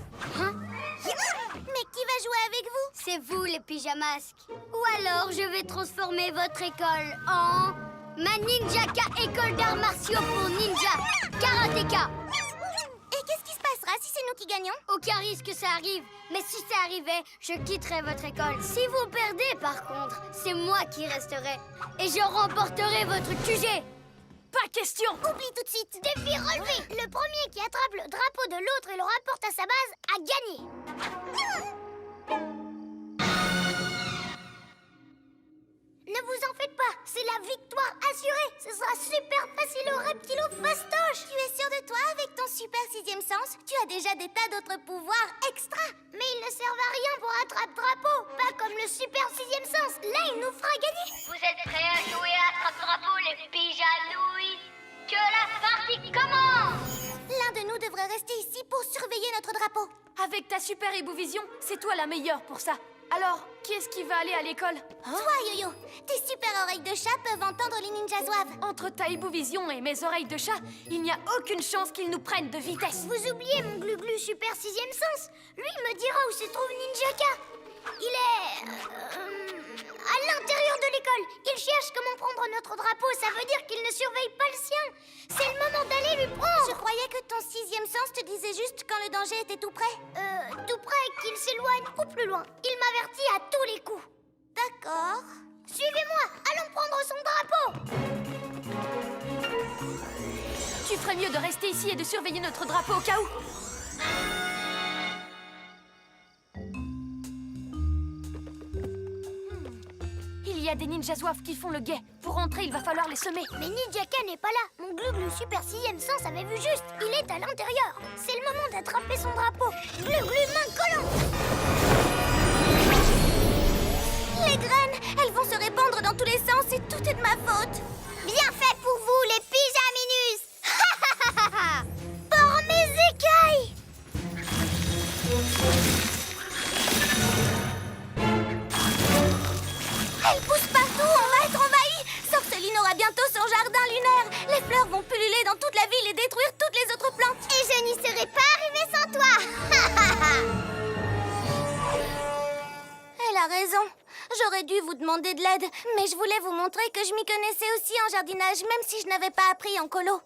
Mais qui va jouer avec vous? C'est vous, les pyjamasques. Ou alors, je vais transformer votre école en... ma Ninjaka école d'arts martiaux pour ninja, karatéka. Et qu'est-ce qui se passera si c'est nous qui gagnons? Aucun risque que ça arrive, mais si ça arrivait, je quitterais votre école. Si vous perdez, par contre, c'est moi qui resterai. Et je remporterai votre QG. Pas question! Oublie tout de suite! Défi relevé! Le premier qui attrape le drapeau de l'autre et le rapporte à sa base a gagné! Ne vous en faites pas, c'est la victoire assurée. Ce sera super facile au reptilo fastoche. Tu es sûr de toi avec ton super sixième sens? Tu as déjà des tas d'autres pouvoirs extra. Mais ils ne servent à rien pour attrape-drapeau. Pas comme le super sixième sens. Là, il nous fera gagner. Vous êtes prêts à jouer à attrape-drapeau, les pyjanouilles? Que la partie commence! L'un de nous devrait rester ici pour surveiller notre drapeau. Avec ta super ébouvision, c'est toi la meilleure pour ça. Alors, qui est-ce qui va aller à l'école? Hein? Toi, Yo-Yo, tes super oreilles de chat peuvent entendre les ninjas zouaves. Entre ta ébouvision et mes oreilles de chat, il n'y a aucune chance qu'ils nous prennent de vitesse. Vous oubliez mon glu-glu super sixième sens. Lui me dira où se trouve Ninjaka. Il est... à l'intérieur de l'école. Il cherche comment prendre notre drapeau. Ça veut dire qu'il ne surveille pas le sien. C'est le moment d'aller lui prendre. Je croyais que ton sixième sens te disait juste quand le danger était tout près. Tout près, qu'il s'éloigne ou plus loin. Il m'avertit à tous les coups. D'accord. Suivez-moi. Allons prendre son drapeau. Tu ferais mieux de rester ici et de surveiller notre drapeau au cas où. Il y a des ninjas zouaves qui font le guet. Pour rentrer, il va falloir les semer. Mais Ninjaka n'est pas là. Mon glu-glu super sixième sens avait vu juste. Il est à l'intérieur. C'est le moment d'attraper son drapeau. Glu-glu main collante. Les graines, elles vont se répandre dans tous les sens et tout est de ma faute. Bien fait pour vous, les pyjaminus. Pour mes écailles. Elle pousse partout, on va être envahis. Sorceline aura bientôt son jardin lunaire. Les fleurs vont pulluler dans toute la ville et détruire toutes les autres plantes. Et je n'y serais pas arrivée sans toi. Elle a raison. J'aurais dû vous demander de l'aide, mais je voulais vous montrer que je m'y connaissais aussi en jardinage, même si je n'avais pas appris en colo.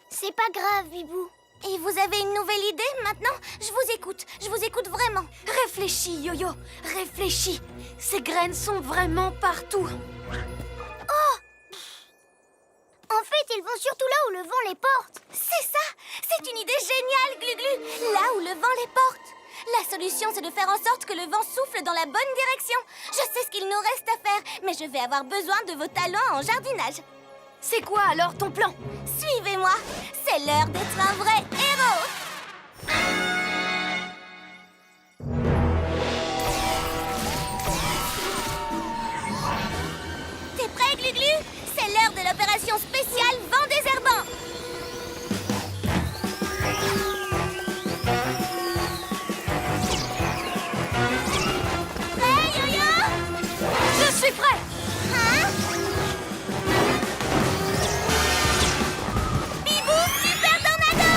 C'est pas grave, Bibou. Et vous avez une nouvelle idée maintenant? Je vous écoute vraiment. Réfléchis, Yo-Yo, réfléchis. Ces graines sont vraiment partout. Oh! En fait, elles vont surtout là où le vent les porte. C'est ça! C'est une idée géniale, Glu-Glu! Là où le vent les porte. La solution, c'est de faire en sorte que le vent souffle dans la bonne direction. Je sais ce qu'il nous reste à faire, mais je vais avoir besoin de vos talents en jardinage. C'est quoi alors ton plan? Suivez-moi, c'est l'heure d'être un vrai héros. T'es prêt, Glu-Glu? C'est l'heure de l'opération spéciale Vent désherbant. Prêt, Yo-Yo? Je suis prêt! Hein? Bibou, super tornado!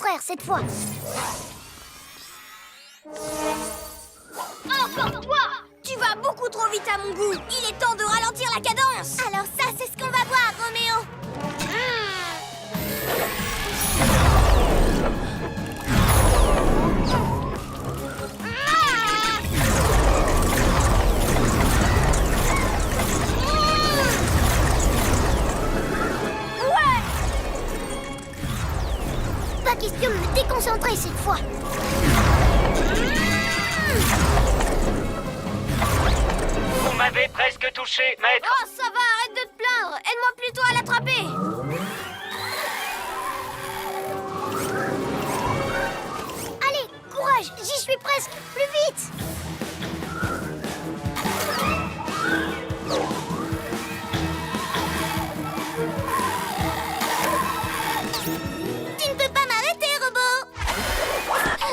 distraire cette fois. Encore toi! Tu vas beaucoup trop vite à mon goût. Il est temps de ralentir la cadence. Alors ça, c'est ce qu'on va voir, Roméo. Pas question de me déconcentrer cette fois. Vous m'avez presque touché, maître. Oh, ça va, arrête de te plaindre. Aide-moi plutôt à l'attraper. Allez, courage, j'y suis presque. Plus vite. Tu ne peux pas m'arrêter, robot.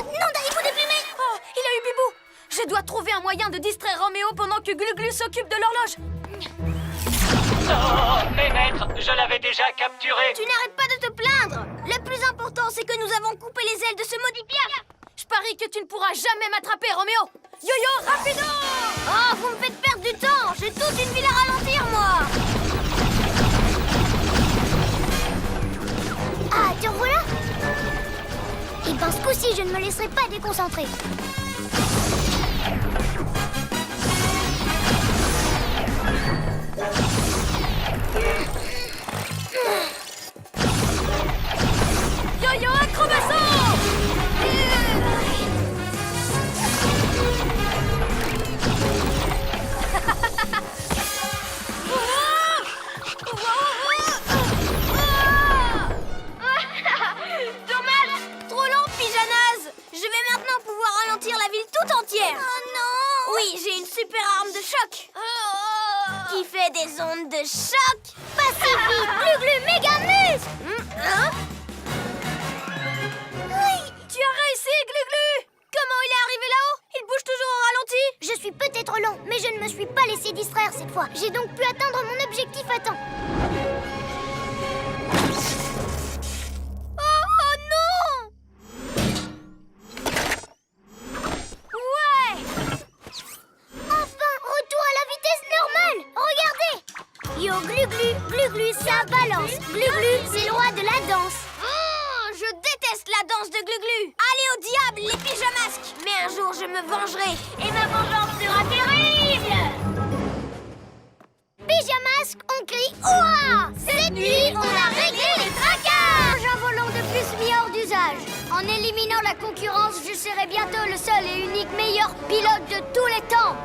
Non, d'allez-vous déplumé. Oh, il a eu Bibou. Je dois trouver un moyen de distraire Roméo pendant que Glu-Glu s'occupe de l'horloge. Oh, mais maître, je l'avais déjà capturé. Tu n'arrêtes pas de te plaindre. Le plus important, c'est que nous avons coupé les ailes de ce maudit Piaf. Je parie que tu ne pourras jamais m'attraper, Roméo. Yo-yo, rapido! Oh, vous me faites perdre du temps. J'ai toute une ville à ralentir, moi. Ah, te revoilà. Et ben, ce coup-ci, je ne me laisserai pas déconcentrer. Yo-yo, acrobasso! Dommage. Trop lent, Pijanaz. Je vais maintenant pouvoir ralentir la ville tout entière. Oh non. Oui, j'ai une super arme de choc. Qui fait des ondes de choc. Pacifique, Glu-Glu, Mégamus. Hein? Tu as réussi, Glu-Glu! Comment il est arrivé là-haut? Il bouge toujours au ralenti. Je suis peut-être lent, mais je ne me suis pas laissé distraire cette fois. J'ai donc pu atteindre mon objectif à temps. Oh non! Ouais! Enfin, retour à la vitesse normale. Regardez. Yo, Glu-Glu, Glu-Glu, ça balance. Glu-Glu, c'est le roi de la danse. Oh, je déteste la danse de Glu-Glu. Allez au diable, les pyjamasques. Mais un jour, je me vengerai. Et ma vengeance sera terrible. Pyjamasque, on crie ouah. Cette nuit, on a réglé les traquages. Un volant de plus mis hors d'usage. En éliminant la concurrence, je serai bientôt le seul et unique meilleur pilote de tous les temps.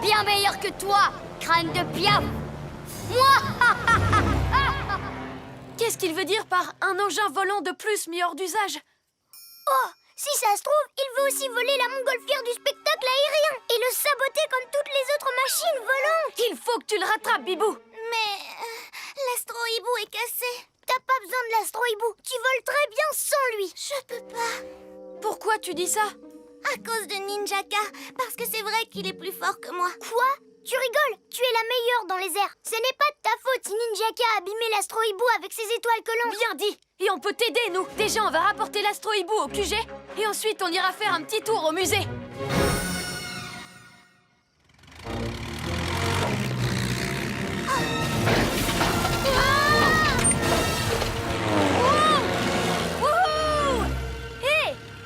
Bien meilleur que toi, crâne de Piaf. Moi! Qu'est-ce qu'il veut dire par un engin volant de plus mis hors d'usage? Oh, si ça se trouve, il veut aussi voler la montgolfière du spectacle aérien et le saboter comme toutes les autres machines volantes. Il faut que tu le rattrapes, Bibou. Mais l'astro-hibou est cassé. T'as pas besoin de l'astro-hibou. Tu voles très bien sans lui. Je peux pas. Pourquoi tu dis ça? À cause de Ninjaka. Parce que c'est vrai qu'il est plus fort que moi. Quoi? Tu rigoles? Tu es la meilleure dans les airs. Ce n'est pas de ta faute si Ninjaka a abîmé l'astro-hibou avec ses étoiles collantes. Bien dit. Et on peut t'aider, nous. Déjà, on va rapporter l'astro-hibou au QG. Et ensuite, on ira faire un petit tour au musée.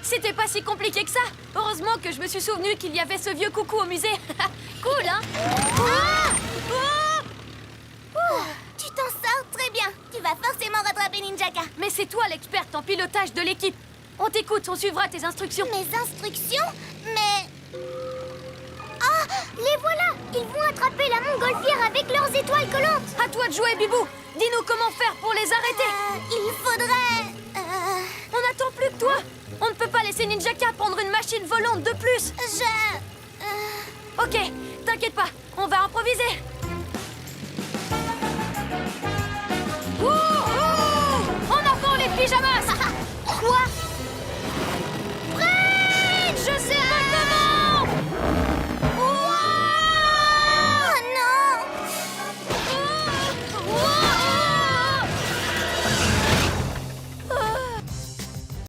C'était pas si compliqué que ça. Heureusement que je me suis souvenu qu'il y avait ce vieux coucou au musée. Cool, hein? Tu t'en sors très bien. Tu vas forcément rattraper Ninjaka. Mais c'est toi l'experte en pilotage de l'équipe. On t'écoute, on suivra tes instructions. Mes instructions? Mais... Ah, les voilà. Ils vont attraper la montgolfière avec leurs étoiles collantes. À toi de jouer, Bibou. Dis-nous comment faire pour les arrêter. Il faudrait... On n'attend plus que toi. On ne peut pas laisser Ninjaka prendre une machine volante de plus. Je... Ok, t'inquiète pas, on va improviser.